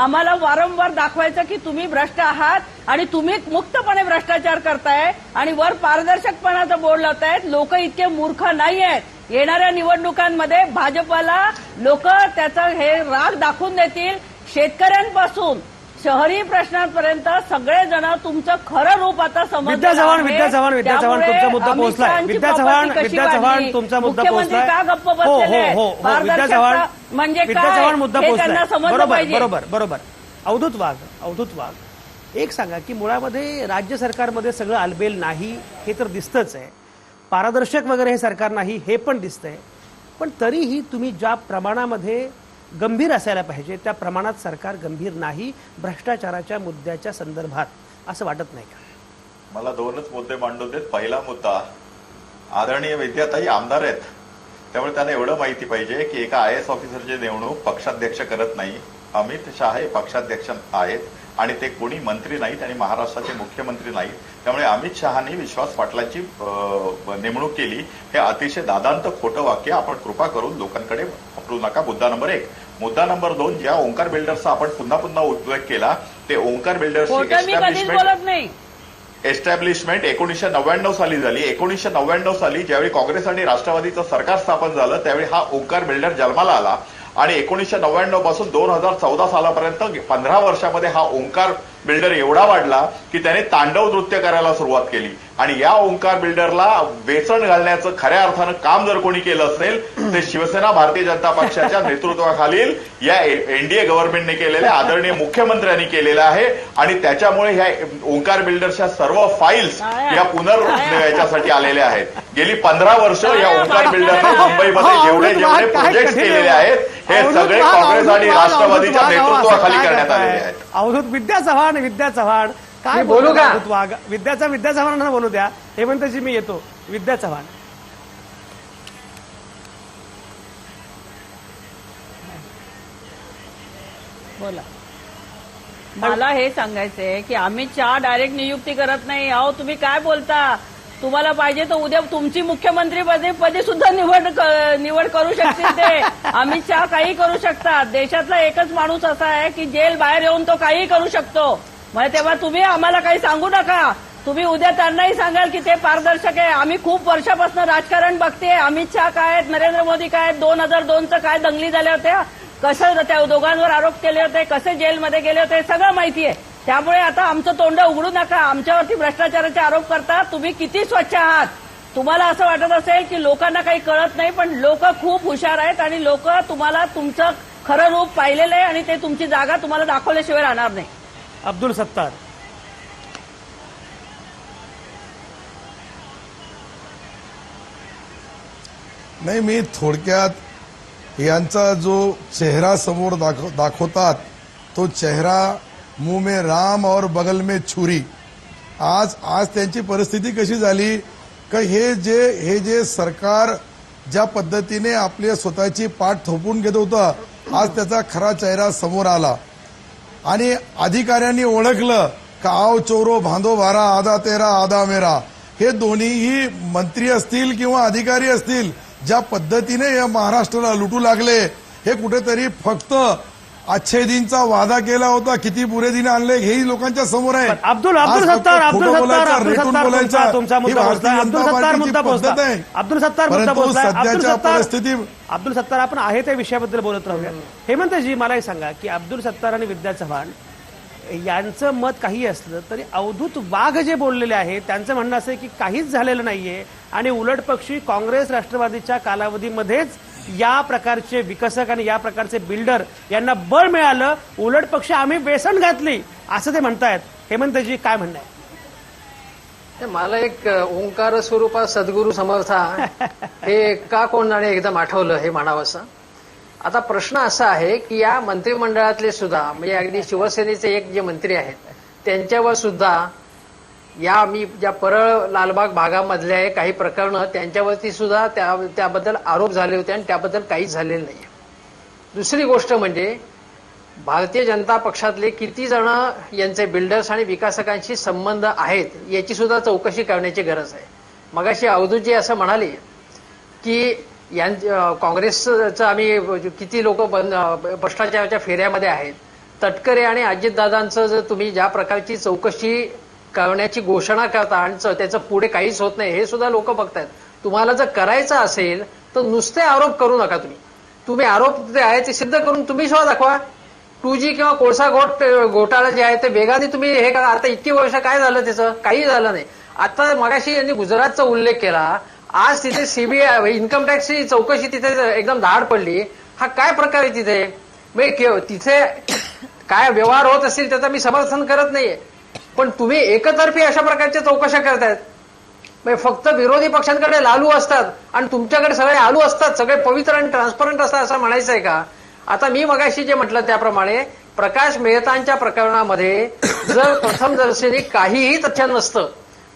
आम्हाला वारंवार दाखवायचं की तुम्ही भ्रष्ट आहात आणि तुम्ही मुक्तपणे भ्रष्टाचार करताय आणि वर पारदर्शकपणाचा बोर्ड लावतायत. लोक इतके मूर्ख नाही आहेत. येणाऱ्या निवडणुकांमध्ये भाजपला लोक त्याचा हे राग दाखवून देतील. शेतकऱ्यांपासून शहरी प्रश्नांपर्यंत सगळेजण तुमचं खरं रूप आता समजलं विद्या चव्हाण आहे. विद्या चव्हाण विद्या चव्हाण त्यामुळे तुमचा मुद्दा अमित पोहोचलाय. शहांची विद्या चव्हाण property कशी विद्या चव्हाण वाढली? तुमचा मुद्दा मुख्यमंत्री पोहोचलाय. का गप्प हो बसलेले आहेत? हो हो विद्या चव्हाण पारदर्शकता म्हणजे विद्या काय चव्हाण मुद्दा हे त्यांना पोहोचलाय. समजलं बरोबर पाहिजे. बरोबर बरोबर. अवधूत वाघ एक सांगा की मुळामध्ये राज्य सरकारमध्ये सगळं आलबेल नाही हे तर दिसतच आहे. पारदर्शक वगैरे हे सरकार नाही हे पण दिसतंय. पण तरीही तुम्ही ज्या प्रमाणामध्ये गंभीर असायला पाहिजे त्या प्रमाणात सरकार गंभीर नाही भ्रष्टाचाराच्या मुद्द्याच्या संदर्भात, असं वाटत नाही का? मला दोनच मुद्दे मांडू देत. पहिला मुद्दा, आदरणीय विद्याताई आमदार आहेत, त्यामुळे त्यांना एवढं माहिती पाहिजे की एका IAS ऑफिसरची नेमणूक पक्षाध्यक्ष करत नाही. अमित शहा हे पक्षाध्यक्ष आहेत आणि ते कोणी मंत्री नाहीत आणि महाराष्ट्राचे मुख्यमंत्री नाहीत. त्यामुळे अमित शहानी विश्वास पाटलांची नेमणूक केली हे अतिशय दादांत खोटं वाक्य आपण कृपा करून लोकांकडे वापरू नका. मुद्दा नंबर 1. मुद्दा नंबर 2, ज्या ओंकार बिल्डर्सचा आपण पुन्हा पुन्हा उल्लेख केला ते ओंकार बिल्डर्सची खोटं मी कधीच बोलत नाही. एस्टॅब्लिशमेंट 1999 साली झाली. 1999 साली ज्यावेळी काँग्रेस आणि राष्ट्रवादीचं सरकार स्थापन झालं त्यावेळी हा ओंकार बिल्डर जन्माला आला आणि 1999 पासून 2014 सालापर्यंत 15 वर्षामध्ये हा ओंकार बिल्डर एवढा वाढला की त्याने तांडव नृत्य करायला सुरुवात केली. आणि या ओंकार बिल्डरला वेचण घालण्याचं खऱ्या अर्थानं काम जर कोणी केलं असेल ते शिवसेना भारतीय जनता पक्षाच्या नेतृत्वाखालील या NDA गव्हर्नमेंटने केलेल्या आदरणीय मुख्यमंत्र्यांनी केलेलं आहे. आणि त्याच्यामुळे ह्या ओंकार बिल्डरच्या सर्व फाईल्स या याच्यासाठी आलेल्या आहेत. गेली 15 वर्ष या ओंकार बिल्डरने मुंबईमध्ये जेवढे प्रोजेक्ट केलेले आहेत हे सगळे काँग्रेस आणि राष्ट्रवादीच्या नेतृत्वाखाली करण्यात आलेले आहेत. अवधूत विद्या चव्हाण काय मी बोलू का? अवधूत वाघ विद्या चव्हाणांना बोलू द्या. हेमंतजी मी येतो. विद्या चव्हाण बोला. मला हे सांगायचंय की अमित शहा डायरेक्ट नियुक्ती करत नाही. अहो तुम्ही काय बोलता? तुम्हाला पाहिजे तर उद्या तुमची मुख्यमंत्री पदी सुद्धा निवड करू शकतील ते. अमित शहा काही करू शकतात. देशातला एकच माणूस असा आहे की जेल बाहेर येऊन तो काही करू शकतो. म्हणजे तेव्हा तुम्ही आम्हाला काही सांगू नका. तुम्ही उद्या त्यांनाही सांगाल की ते पारदर्शक आहे. आम्ही खूप वर्षापासून राजकारण बघते. अमित शहा काय आहेत, नरेंद्र मोदी काय आहेत, 2002चं काय दंगली झाल्या होत्या, कसं त्या दोघांवर आरोप केले होते, कसे जेलमध्ये गेले होते, सगळं माहिती आहे. त्यामुळे आता आमचं तोंड उघडू नका. आमच्यावरती भ्रष्टाचाराचे आरोप करता. तुम्ही किती स्वच्छ आहात. तुम्हाला असं वाटत असेल की लोकांना काही कळत नाही, पण लोक खूप हुशार आहेत आणि लोक तुम्हाला तुमचं खरं रूप पाहिलेलं आहे आणि ते तुमची जागा तुम्हाला दाखवल्याशिवाय राहणार नाही. अब्दुल सत्तार नाही, मी थोडक्यात यांचा जो चेहरा समोर दाखवतात तो चेहरा मुंह में राम और बगल में छुरी. आज त्यांची परिस्थिती कशी झाली का हे जे सरकार ज्या पद्धतीने आपली स्वतःची पाठ थोपून घेत होतं आज त्याचा खरा चेहरा समोर आला आणि अधिकाऱ्यांनी ओळखलं का आओ चोरो भांदो भारा आधा तेरा आधा मेरा. हे दोन्हीही मंत्री असतील किंवा अधिकारी असतील ज्या पद्धतीने या महाराष्ट्राला लुटू लागले हे कुठेतरी फक्त अच्छे दिनचा वादा केला होता किती बुरे दिन आणले हेही लोकांच्या समोर आहे. अब्दुल सत्तार तुमचा मुद्दा पोहोचला. अब्दुल सत्तार आपण आहे त्या विषयाबद्दल बोलत राहूया. हेमंतजी मला एक सांगा की अब्दुल सत्तार आणि विद्या चव्हाण यांचं मत काही असलं तरी अवधूत वाघ जे बोललेले आहेत त्यांचं म्हणणं असं आहे की काहीच झालेलं नाहीये आणि उलट पक्षी काँग्रेस राष्ट्रवादीच्या कालावधीमध्येच या प्रकारचे विकसक आणि या प्रकारचे बिल्डर यांना बळ मिळालं. उलट पक्षी आम्ही वेसण घातली असं ते म्हणतायत. हेमंतजी काय म्हणणं आहे? मला एक ओंकार स्वरूपा सद्गुरू समर्था हे का कोणाने एकदम आठवलं हे म्हणावंसं. आता प्रश्न असा आहे की या मंत्रिमंडळातले सुद्धा म्हणजे अगदी शिवसेनेचे एक जे मंत्री आहेत त्यांच्यावर सुद्धा या मी ज्या परळ लालबाग भागामधले आहे काही प्रकरणं त्यांच्यावरती सुद्धा त्याबद्दल आरोप झाले होते आणि त्याबद्दल काहीच झालेलं नाही. दुसरी गोष्ट म्हणजे भारतीय जनता पक्षातले किती जण यांचे बिल्डर्स आणि विकासकांशी संबंध आहेत याची सुद्धा चौकशी करण्याची गरज आहे. मगाशी अवधूतजी असं म्हणाले की काँग्रेसचं आम्ही किती लोक भ्रष्टाचाराच्या फेऱ्यामध्ये आहेत. तटकरे आणि अजितदादांचं जर तुम्ही ज्या प्रकारची चौकशी करण्याची घोषणा करता आणि त्याचं पुढे काहीच होत नाही हे सुद्धा लोक बघतायत. तुम्हाला जर करायचं असेल तर नुसते आरोप करू नका. तुम्ही आरोप जे आहे ते सिद्ध करून तुम्ही सुद्धा दाखवा. 2G किंवा कोळसा घोटाळा जे आहे ते वेगाने तुम्ही हे करा. आता इतकी वर्ष काय झालं त्याचं? काही झालं नाही. आता मगाशी यांनी गुजरातचा उल्लेख केला. आज तिथे सीबीआय इन्कम टॅक्सची चौकशी तिथे एकदम धाड पडली. हा काय प्रकार आहे तिथे? तिथे काय व्यवहार होत असतील त्याचं मी समर्थन करत नाहीये, पण तुम्ही एकतर्फी अशा प्रकारच्या चौकशा करतायत. फक्त विरोधी पक्षांकडे लालू असतात आणि तुमच्याकडे सगळे आलू असतात, सगळे पवित्र आणि ट्रान्सपरंट असतात असं म्हणायचं आहे का? आता मी मगाशी जे म्हटलं त्याप्रमाणे प्रकाश मेहतांच्या प्रकरणामध्ये जर प्रथमदर्शनी काहीही तथ्य नसतं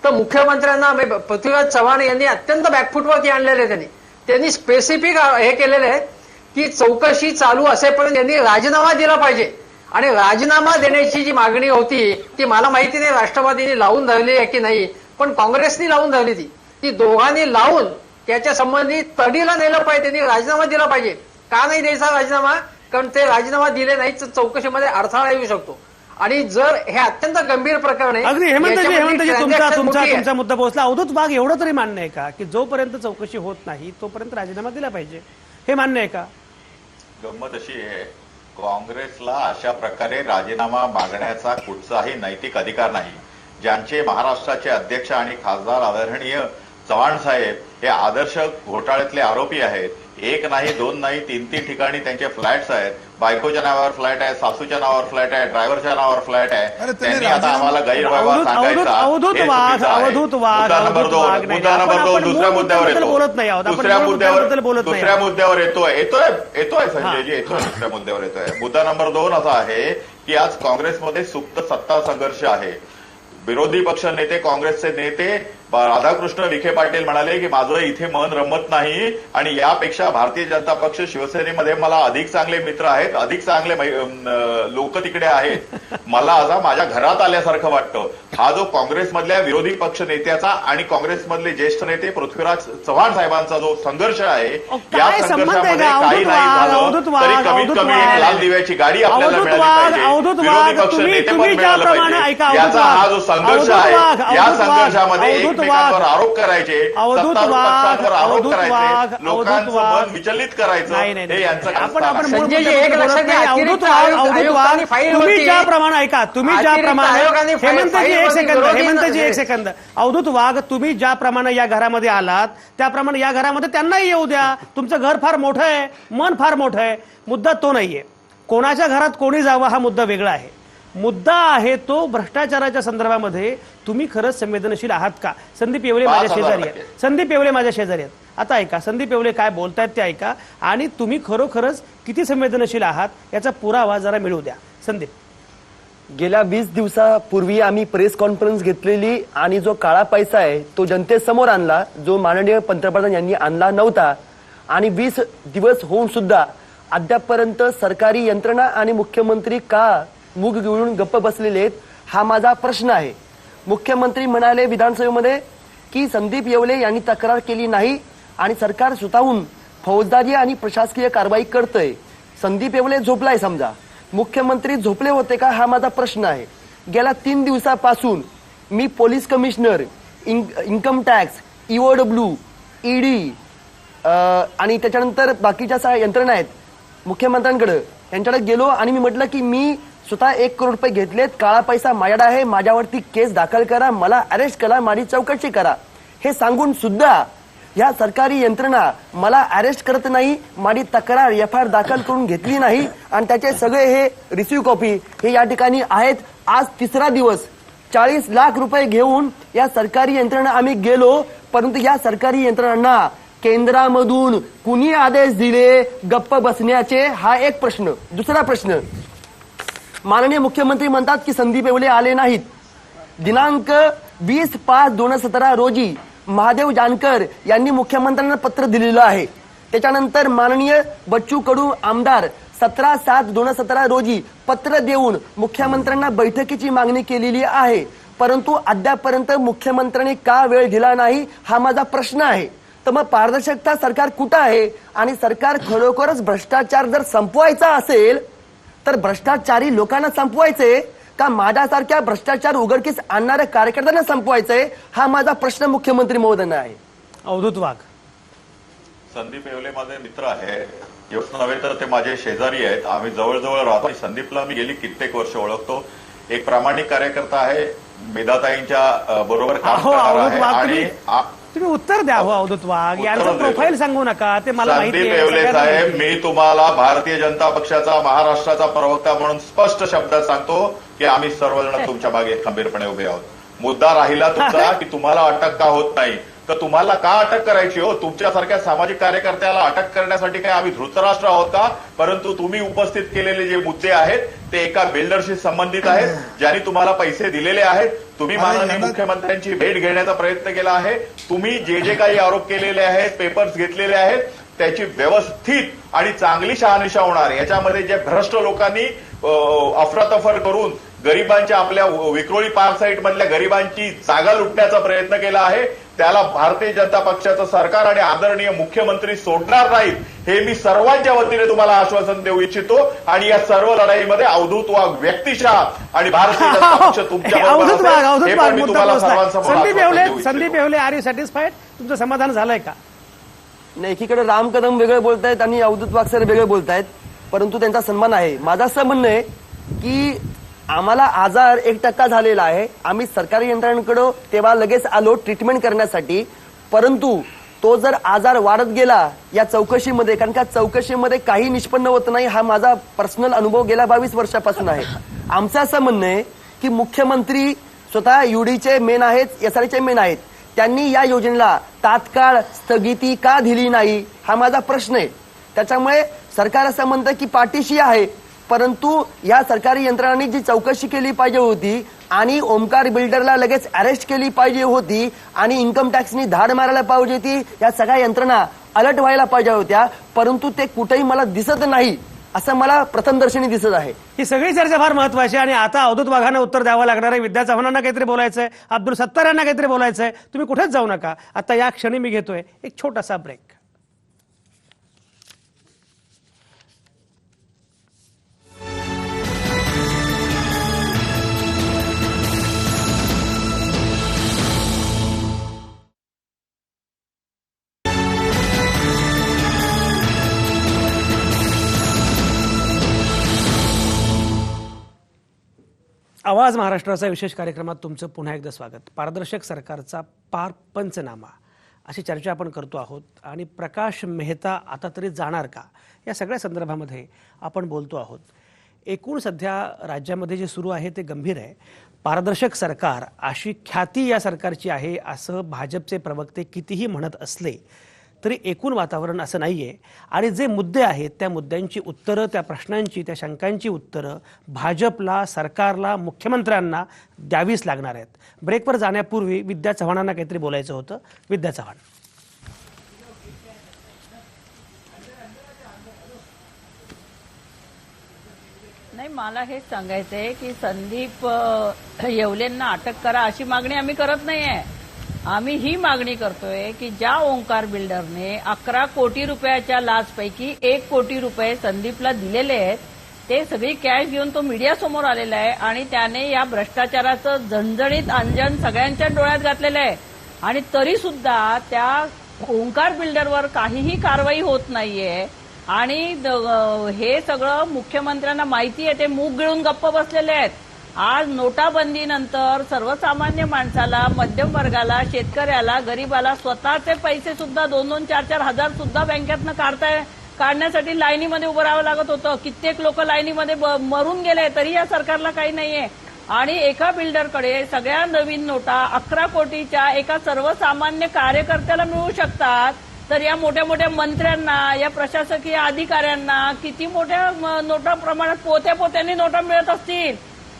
तर मुख्यमंत्र्यांना पृथ्वीराज चव्हाण यांनी अत्यंत बॅकफुटवरती आणलेले. त्यांनी स्पेसिफिक हे केलेले आहे की चौकशी चालू असेपर्यंत यांनी राजीनामा दिला पाहिजे. आणि राजीनामा देण्याची जी मागणी होती ती मला माहिती नाही राष्ट्रवादीने लावून धरली आहे की नाही, पण काँग्रेसनी लावून धरली. ती दोघांनी लावून त्याच्या संबंधी तडीला नेलं पाहिजे. त्यांनी राजीनामा दिला पाहिजे. का नाही द्यायचा राजीनामा? कारण ते राजीनामा दिले नाही तर चौकशीमध्ये अडथळा येऊ शकतो. आणि जर हे अत्यंत गंभीर प्रकरण आहे. अगदी हेमंतजी तुमचा मुद्दा पोहोचला. अवधूत वाघ एवढं तरी मान्य आहे का की जोपर्यंत चौकशी होत नाही तोपर्यंत राजीनामा दिला पाहिजे? हे मान्य आहे का? गंमत अशी आहे, काँग्रेसला अशा प्रकारे राजीनामा मागण्याचा कुठचाही नैतिक अधिकार नाही. ज्यांचे महाराष्ट्राचे अध्यक्ष आणि खासदार आदरणीय चव्हाण साहेब हे आदर्श घोटाळ्यातले आरोपी आहेत. एक नाही, दोन नाही, 3 ठिकाणी त्यांचे फ्लॅट्स आहेत. बायकोच्या नावावर फ्लॅट आहे, सासूच्या नावावर फ्लॅट आहे, ड्रायव्हरच्या नावावर फ्लॅट आहे. त्यांनी आता आम्हाला गैरव्यवहार सांगायचा. अवधूत वाघ मुद्दा नंबर 2 दुसऱ्या मुद्द्यावर येतो. दुसऱ्या मुद्द्यावर येतोय संजयजी, येतोय दुसऱ्या मुद्द्यावर येतोय. मुद्दा नंबर 2 असा आहे की आज काँग्रेसमध्ये सुप्त सत्ता संघर्ष आहे. विरोधी पक्ष नेते, काँग्रेसचे नेते राधाकृष्ण विखे पाटील म्हणाले की माझं इथे मन रमत नाही आणि यापेक्षा भारतीय जनता पक्ष शिवसेनेमध्ये मला अधिक चांगले मित्र आहेत, अधिक चांगले लोक तिकडे आहेत, मला आता माझ्या घरात आल्यासारखं वाटतं. हा जो काँग्रेसमधल्या विरोधी पक्ष नेत्याचा आणि काँग्रेसमधले ज्येष्ठ नेते पृथ्वीराज चव्हाण साहेबांचा जो संघर्ष आहे, या संघर्षामध्ये काही नाही झालं तरी कमीत कमी एक लाल दिव्याची गाडी आपल्याला मिळाली पाहिजे. विरोधी पक्ष नेते पण मिळालं पाहिजे. याचा हा जो संघर्ष आहे, या संघर्षामध्ये एकमेकांवर आरोप करायचे, सत्तारूढ पक्षांवर आरोप करायचे, लोकांचं मन विचलित करायचं, हे यांचं तुम्ही ज्याप्रमाणे ऐका, तुम्ही ज्याप्रमाणे हेमंतजी एक सेकंद अवधूत वाघ, तुम्ही ज्याप्रमाणे या घरामध्ये आलात त्याप्रमाणे या घरामध्ये त्यांनाही येऊ द्या. तुमचं घर फार मोठं आहे, मन फार मोठं आहे. मुद्दा तो नाहीये. कोणाच्या घरात कोणी जावं हा मुद्दा वेगळा आहे. मुद्दा आहे तो भ्रष्टाचाराच्या संदर्भामध्ये तुम्ही खरंच संवेदनशील आहात का? संदीप येवले माझ्या शेजारी आहेत. संदीप येवले माझ्या शेजारी आहेत. आता ऐका, संदीप येवले काय बोलतायत ते ऐका आणि तुम्ही खरोखरच किती संवेदनशील आहात याचा पुरावा जरा मिळू द्या. संदीप, गेल्या 20 दिवसापूर्वी आम्ही प्रेस कॉन्फरन्स घेतलेली आणि जो काळा पैसा आहे तो जनतेसमोर आणला, जो माननीय पंतप्रधान यांनी आणला नव्हता. आणि 20 दिवस होऊन सुद्धा अद्यापपर्यंत सरकारी यंत्रणा आणि मुख्यमंत्री का मूग गिळून गप्प बसलेले आहेत हा माझा प्रश्न आहे. मुख्यमंत्री म्हणाले विधानसभेमध्ये की संदीप येवले यांनी तक्रार केली नाही आणि सरकार स्वतःहून फौजदारी आणि प्रशासकीय कारवाई करतंय. संदीप येवले झोपलाय समजा, मुख्यमंत्री झोपले होते का हा माझा प्रश्न आहे. गेल्या 3 दिवसापासून मी police commissioner, income tax, EOW, ED आणि त्याच्यानंतर बाकीच्या यंत्रणा आहेत मुख्यमंत्र्यांकडे, यांच्याकडे गेलो आणि मी म्हटलं की मी स्वतः 1 करोड रुपये घेतलेत, काळा पैसा माझ्याकडे आहे, माझ्यावरती केस दाखल करा, मला अरेस्ट करा, माझी चौकशी करा. हे सांगून सुद्धा या सरकारी यंत्रणा मला अरेस्ट करत नाही, माझी तक्रार FIR दाखल करून घेतली नाही आणि त्याचे सगळे हे रिसिव्ह कॉपी हे या ठिकाणी आहेत. आज 3रा दिवस 40 लाख रुपये घेऊन या सरकारी यंत्रणा आम्ही गेलो, परंतु या सरकारी यंत्रणांना केंद्रामधून कुणी आदेश दिले गप्प बसण्याचे हा एक प्रश्न. दुसरा प्रश्न, माननीय मुख्यमंत्री म्हणतात की संदीप येवले आले नाहीत. दिनांक 20/5/2017 रोजी महादेव जानकर यांनी मुख्यमंत्र्यांना पत्र दिलेलं आहे. त्याच्यानंतर माननीय बच्चू कडू आमदार 17/7/2017 रोजी पत्र देऊन मुख्यमंत्र्यांना बैठकीची मागणी केलेली आहे. परंतु अद्यापपर्यंत मुख्यमंत्र्यांनी का वेळ दिला नाही हा माझा प्रश्न आहे. तर मग पारदर्शकता सरकार कुठं आहे? आणि सरकार खरोखरच भ्रष्टाचार जर संपवायचा असेल तर भ्रष्टाचारी लोकांना संपवायचे का माझ्यासारख्या भ्रष्टाचार उघडकीस आणणाऱ्या कार्यकर्त्यांना संपवायचंय? हा माझा प्रश्न मुख्यमंत्री महोदयांना आहे. अवधूत वाघ. संदीप येवले माझे मित्र आहे, एवढंच नव्हे तर ते माझे शेजारी आहेत. आम्ही जवळजवळ राहतो. संदीपला मी गेली कित्येक वर्ष ओळखतो. एक प्रामाणिक कार्यकर्ता आहे, मेधाताईंच्या बरोबर काम अहो, करणारा अवधूत आहे. वाघ, आणि तुम्ही उत्तर द्या. हो अवधूत वाघ, यांचं उत्तर देतो. प्रोफाईल सांगू नका, ते मला माहिती संदीप आहे. येवले सगळ्यांना साहेब, माहिती आहे. मी तुम्हाला भारतीय जनता पक्षाचा महाराष्ट्राचा प्रवक्ता म्हणून स्पष्ट शब्दात सांगतो की आम्ही सर्वजण तुमच्या मागे खंबीरपणे उभे आहोत. मुद्दा राहिला तुमचा की तुम्हाला अटक का होत नाही, तर तुम्हाला का अटक करायची हो? तुमच्यासारख्या सामाजिक कार्यकर्त्याला अटक करण्यासाठी काय आम्ही धृतराष्ट्र आहोत का? परंतु तुम्ही उपस्थित केलेले जे मुद्दे आहेत ते एका बिल्डरशी संबंधित आहेत, ज्यांनी तुम्हाला पैसे दिलेले आहेत. तुम्ही माननीय मुख्यमंत्र्यांची भेट घेण्याचा प्रयत्न केला आहे. तुम्ही जे जे काही आरोप केलेले आहेत, पेपर्स घेतलेले आहेत, त्याची व्यवस्थित आणि चांगली शहानिशा होणार. याच्यामध्ये जे भ्रष्ट लोकांनी अफरातफर करून गरिबांच्या, आपल्या विक्रोळी पार्क साईट मधल्या गरिबांची जागा लुटण्याचा प्रयत्न केला आहे, त्याला भारतीय जनता पक्षाचं सरकार आणि आदरणीय मुख्यमंत्री सोडणार नाहीत, हे मी सर्वांच्या वतीने तुम्हाला आश्वासन देऊ इच्छितो. आणि या सर्व लढाईमध्ये अवधूत वाघ व्यक्तिशः आणि भारतीय जनता पक्ष तुमच्या अवधूत वाघ, अवधूत हे वाघ, पण मी मुद्दा तुम्हाला पोहोचलाय. सर्वांसमोर संदीप आश्वासन देऊ येवले, इच्छितो. Sandeep Yewale, are you satisfied? तुमचं समाधान झालंय का? नाही, एकीकडे राम कदम वेगळे बोलतायत आणि अवधूत वाघ सर वेगळे बोलतायत, परंतु त्यांचा सन्मान आहे. माझं असं म्हणणं आहे की आम्हाला आजार 1% झालेला आहे. आम्ही सरकारी यंत्रणांकडे तेव्हा लगेच आलो ट्रीटमेंट करण्यासाठी, परंतु तो जर आजार वाढत गेला या चौकशीमध्ये, कारण का चौकशीमध्ये काही निष्पन्न होत नाही, हा माझा पर्सनल अनुभव गेल्या 22 वर्षापासून आहे. आमचं असं म्हणणं आहे की मुख्यमंत्री स्वतः युडीचे मेन आहेत, एसआरचे मेन आहेत, त्यांनी या योजनेला तात्काळ स्थगिती का दिली नाही, हा माझा प्रश्न आहे. त्याच्यामुळे सरकार असं म्हणतं की पाठीशी आहे, परंतु या सरकारी यंत्रणांनी जी चौकशी केली पाहिजे होती आणि ओमकार बिल्डरला लगेच अरेस्ट केली पाहिजे होती आणि इन्कम टॅक्सनी धाड मारायला पाहिजे होती, या सगळ्या यंत्रणा अलर्ट व्हायला पाहिजे होत्या, परंतु ते कुठेही मला दिसत नाही, असं मला प्रथमदर्शनी दिसत आहे. ही सगळी चर्चा फार महत्वाची आहे आणि आता अवधूत वाघांना उत्तर द्यावं लागणार आहे. विद्या चव्हाणांना काहीतरी बोलायचंय, अब्दुल सत्तार यांना काहीतरी बोलायचंय. तुम्ही कुठेच जाऊ नका. आता या क्षणी मी घेतोय एक छोटासा ब्रेक. आवाज महाराष्ट्राचा विशेष कार्यक्रमात तुमचं पुन्हा एकदा स्वागत. पारदर्शक सरकारचा पार पंचनामा अशी चर्चा आपण करतो आहोत आणि प्रकाश मेहता आता तरी जाणार का, या सगळ्या संदर्भामध्ये आपण बोलतो आहोत. एकूण सध्या राज्यामध्ये जे सुरू आहे ते गंभीर आहे. पारदर्शक सरकार अशी ख्याती या सरकारची आहे असं भाजपचे प्रवक्ते कितीही म्हणत असले तरी एकूण वातावरण असं नाहीये. आणि जे मुद्दे आहेत त्या मुद्द्यांची उत्तरं, त्या प्रश्नांची, त्या शंकांची उत्तरं भाजपला, सरकारला, मुख्यमंत्र्यांना द्यावीच लागणार आहेत. ब्रेकवर जाण्यापूर्वी विद्या चव्हाणांना काहीतरी बोलायचं होतं. विद्या चव्हाण. नाही, मला हेच सांगायचंय की संदीप येवलेंना अटक करा अशी मागणी आम्ही करत नाहीये. आम्ही ही मागणी करतोय की ज्या ओंकार बिल्डरने 11 कोटी रुपयाच्या लाचपैकी 1 कोटी रुपये संदीपला दिलेले आहेत, ते सगळी कॅश घेऊन तो मीडिया समोर आलेला आहे आणि त्याने या भ्रष्टाचाराचं झणझणीत अंजन सगळ्यांच्या डोळ्यात घातलेलं आहे. आणि तरी सुद्धा त्या ओंकार बिल्डरवर काहीही कारवाई होत नाहीये. आणि हे सगळं मुख्यमंत्र्यांना माहिती आहे, ते मूग गिळून गप्प बसलेले आहेत. आज नोटाबंदीनंतर सर्वसामान्य माणसाला, मध्यम वर्गाला, शेतकऱ्याला, गरीबाला स्वतःचे पैसे सुद्धा 2-2, 4-4 हजार सुद्धा बँकेतनं काढण्यासाठी लाईनीमध्ये उभं राहावं लागत होतं. कित्येक लोक लाईनीमध्ये मरून गेले, तरी या सरकारला काही नाहीये. आणि एका बिल्डरकडे सगळ्या नवीन नोटा 11 कोटीच्या एका सर्वसामान्य कार्यकर्त्याला मिळू शकतात, तर या मोठ्या मोठ्या मंत्र्यांना, या प्रशासकीय अधिकाऱ्यांना किती मोठ्या नोटा प्रमाणात पोत्याने नोटा मिळत असतील.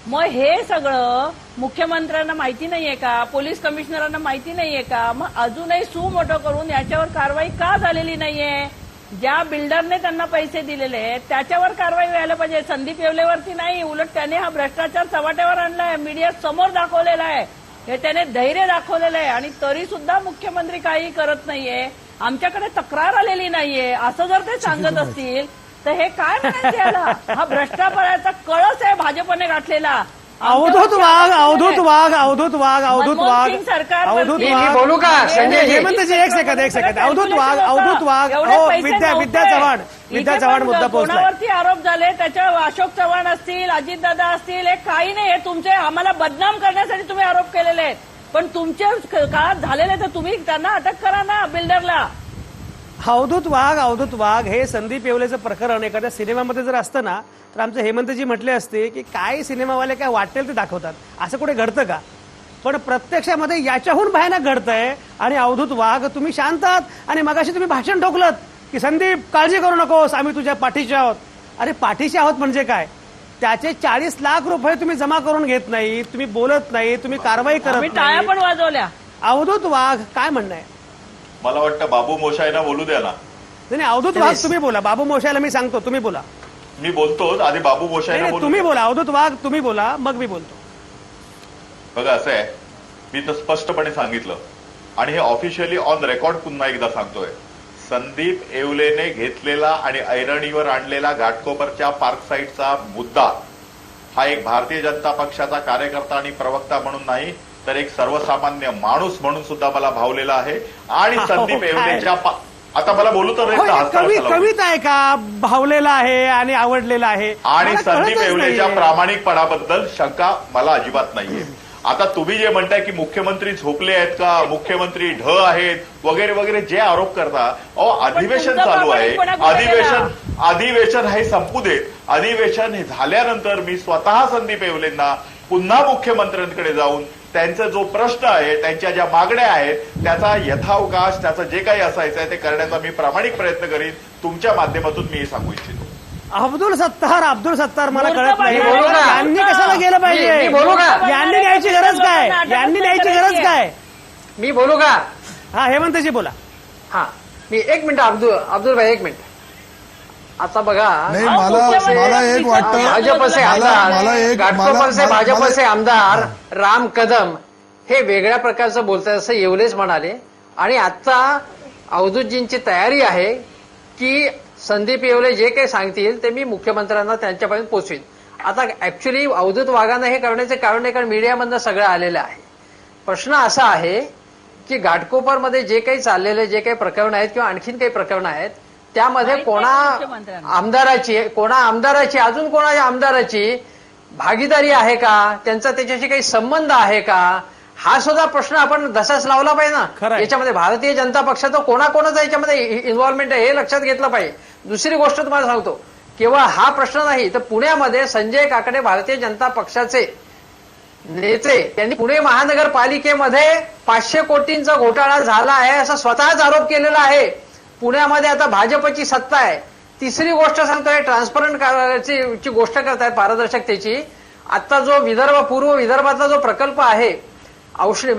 मग हे सगळं मुख्यमंत्र्यांना माहिती नाहीये का, पोलीस कमिशनरांना माहिती नाहीये का? मग अजूनही सुमोठं करून याच्यावर कारवाई का झालेली नाहीये? ज्या बिल्डरने त्यांना पैसे दिलेले आहेत त्याच्यावर कारवाई व्हायला पाहिजे, संदीप येवलेवरती नाही. उलट त्याने हा भ्रष्टाचार चव्हाट्यावर आणलाय, मीडिया समोर दाखवलेला आहे, हे त्याने धैर्य दाखवलेलं आहे आणि तरी सुद्धा मुख्यमंत्री काही करत नाहीये. आमच्याकडे तक्रार आलेली नाहीये असं जर ते सांगत असतील तर हे काय म्हणायचं याला? हा भ्रष्टाचाराचा कळस आहे भाजपने गाठलेला. अवधूत वाघ अवधूत वाघ अवधूत वाघ अवधूत वाघ मनमोहन सिंग सरकारवरती- अवधूत मी वाघ बोलू का संजय जी? हेमंतजी एक सेकंद अवधूत वाघ एवढे हो पैसे विद्या नव्हते. चव्हाण इथे चव्हाण पण मुद्दा पोहोचलाय. कोणावरती आरोप झाले त्याच्यावर अशोक चव्हाण असतील अजितदादा असतील हे काही नाही. हे तुमचे आम्हाला बदनाम करण्यासाठी तुम्ही आरोप केलेले आहेत. पण तुमच्या काळात झालेले तर तुम्ही त्यांना अटक करा ना बिल्डरला. अवधूत वाघ हे संदीप येवलेचं प्रकरण एखाद्या सिनेमामध्ये जर असतं ना तर आमचे हेमंतजी म्हटले असते की काय सिनेमावाले काय वाटेल ते दाखवतात, असं कुठे घडतं का? पण प्रत्यक्षामध्ये याच्याहून भयानक घडतंय. आणि अवधूत वाघ तुम्ही शांत आहात आणि मगाशी तुम्ही भाषण ठोकलत की संदीप काळजी करू नकोस आम्ही तुझ्या पाठीचे आहोत. अरे पाठीचे आहोत म्हणजे काय? त्याचे 40 लाख रुपये तुम्ही जमा करून घेत नाही, तुम्ही बोलत नाही, तुम्ही कारवाई करत आम्ही टाळ्या नाही. पण वाजवल्या. अवधूत वाघ काय म्हणणं आहे? मला वाटतं बाबू मोशाईना बोलू द्या ना. नाही अवधूत वाघ तुम्ही बोला. बाबू मोशायला मी सांगतो, तुम्ही बोला. मी बोलतोच, आधी बाबू मोशाईना नाही बोलू तुम्ही द्या. बोला. अवधूत वाघ तुम्ही बोला, मग मी बोलतो. बघा असं आहे, मी तर स्पष्टपणे सांगितलं आणि हे ऑफिशियली ऑन रेकॉर्ड पुन्हा एकदा सांगतोय. संदीप येवलेने घेतलेला आणि ऐरणीवर आणलेला घाटकोपरच्या पार्क साईटचा मुद्दा हा एक भारतीय जनता पक्षाचा कार्यकर्ता आणि प्रवक्ता म्हणून नाही तर एक सर्वसामान्य माणूस म्हणून सुद्धा मला भावलेला आहे. आणि संदीप काय? येवलेच्या आता मला बोलू तर हो, नाही, हसता हसता लावू. कविता आहे का भावलेला आहे आणि आवडलेला आहे आणि मला संदीप कळतच येवलेच्या नाहीये. प्रामाणिकपणाबद्दल शंका मला अजिबात नाहीये. आता तुम्ही जे म्हणताय की मुख्यमंत्री झोपले आहेत का, मुख्यमंत्री ढ आहेत वगैरे वगैरे जे आरोप करता, अधिवेशन तुमचा चालू आहे. प्रामाणिकपणा अधिवेशन हे संपू देत. अधिवेशन हे झाल्यानंतर मी स्वतः संदीप येवलेंना पुन्हा मुख्यमंत्र्यांकडे जाऊन त्यांचा जो प्रश्न आहे, त्यांच्या ज्या मागण्या आहेत त्याचा यथावकाश त्याचं जे काही असायचं आहे ते करण्याचा मी प्रामाणिक प्रयत्न करीन. तुमच्या माध्यमातून मी हे सांगू इच्छितो. अब्दुल सत्तार मला मूर्ख कळत नाही. पाहिजे. बोलू का? यांनी कशाला गेलं मी पाहिजे? बोलू का? यांनी न्यायची गरज काय? यांनी न्यायची गरज काय? मी बोलू का? हा हेमंतजी बोला. हा मी एक मिनिट अब्दुल भाई एक मिनिट. आता बघा नाही अहो, मला मुख्यमंत्री एक वाटतं भाजपचे मला आमदार घाटकोपरचे मला भाजपचे आमदार राम कदम हे वेगळ्या प्रकारचं बोलतात असं येवलेच म्हणाले. आणि आता अवधूतजींची तयारी आहे की संदीप येवले जे काही सांगतील ते मी मुख्यमंत्र्यांना त्यांच्यापर्यंत पोहोचवीन. आता ऍक्च्युली अवधूत वाघांना हे करण्याचे कारण नाही, कारण मीडियामधनं सगळं आलेलं आहे. प्रश्न असा आहे की घाटकोपरमध्ये जे काही चाललेले जे काही प्रकरण आहेत किंवा आणखीन काही प्रकरणं आहेत त्यामध्ये माहित नाही कोणा मुख्यमंत्र्यांना. आमदाराची अजून कोणाच्या आमदाराची भागीदारी आहे का, त्यांचा त्याच्याशी काही संबंध आहे का, हा सुद्धा प्रश्न आपण तसाच लावला पाहिजे खरं ना. आहे. याच्यामध्ये भारतीय जनता पक्षाचं कोणाकोणाचा याच्यामध्ये इन्व्हॉल्वमेंट आहे हे लक्षात घेतलं पाहिजे. दुसरी गोष्ट तुम्हाला सांगतो, केवळ हा प्रश्न नाही तर पुण्यामध्ये संजय काकडे भारतीय जनता पक्षाचे नेते त्यांनी पुणे महानगरपालिकेमध्ये 500 कोटींचा घोटाळा झाला आहे असा स्वतःच आरोप केलेला आहे. पुण्यामध्ये आता भाजपची सत्ता आहे. तिसरी गोष्ट सांगतोय, ट्रान्सपरंट गोष्ट करतायत पारदर्शकतेची. आता जो पूर्व विदर्भातला जो प्रकल्प आहे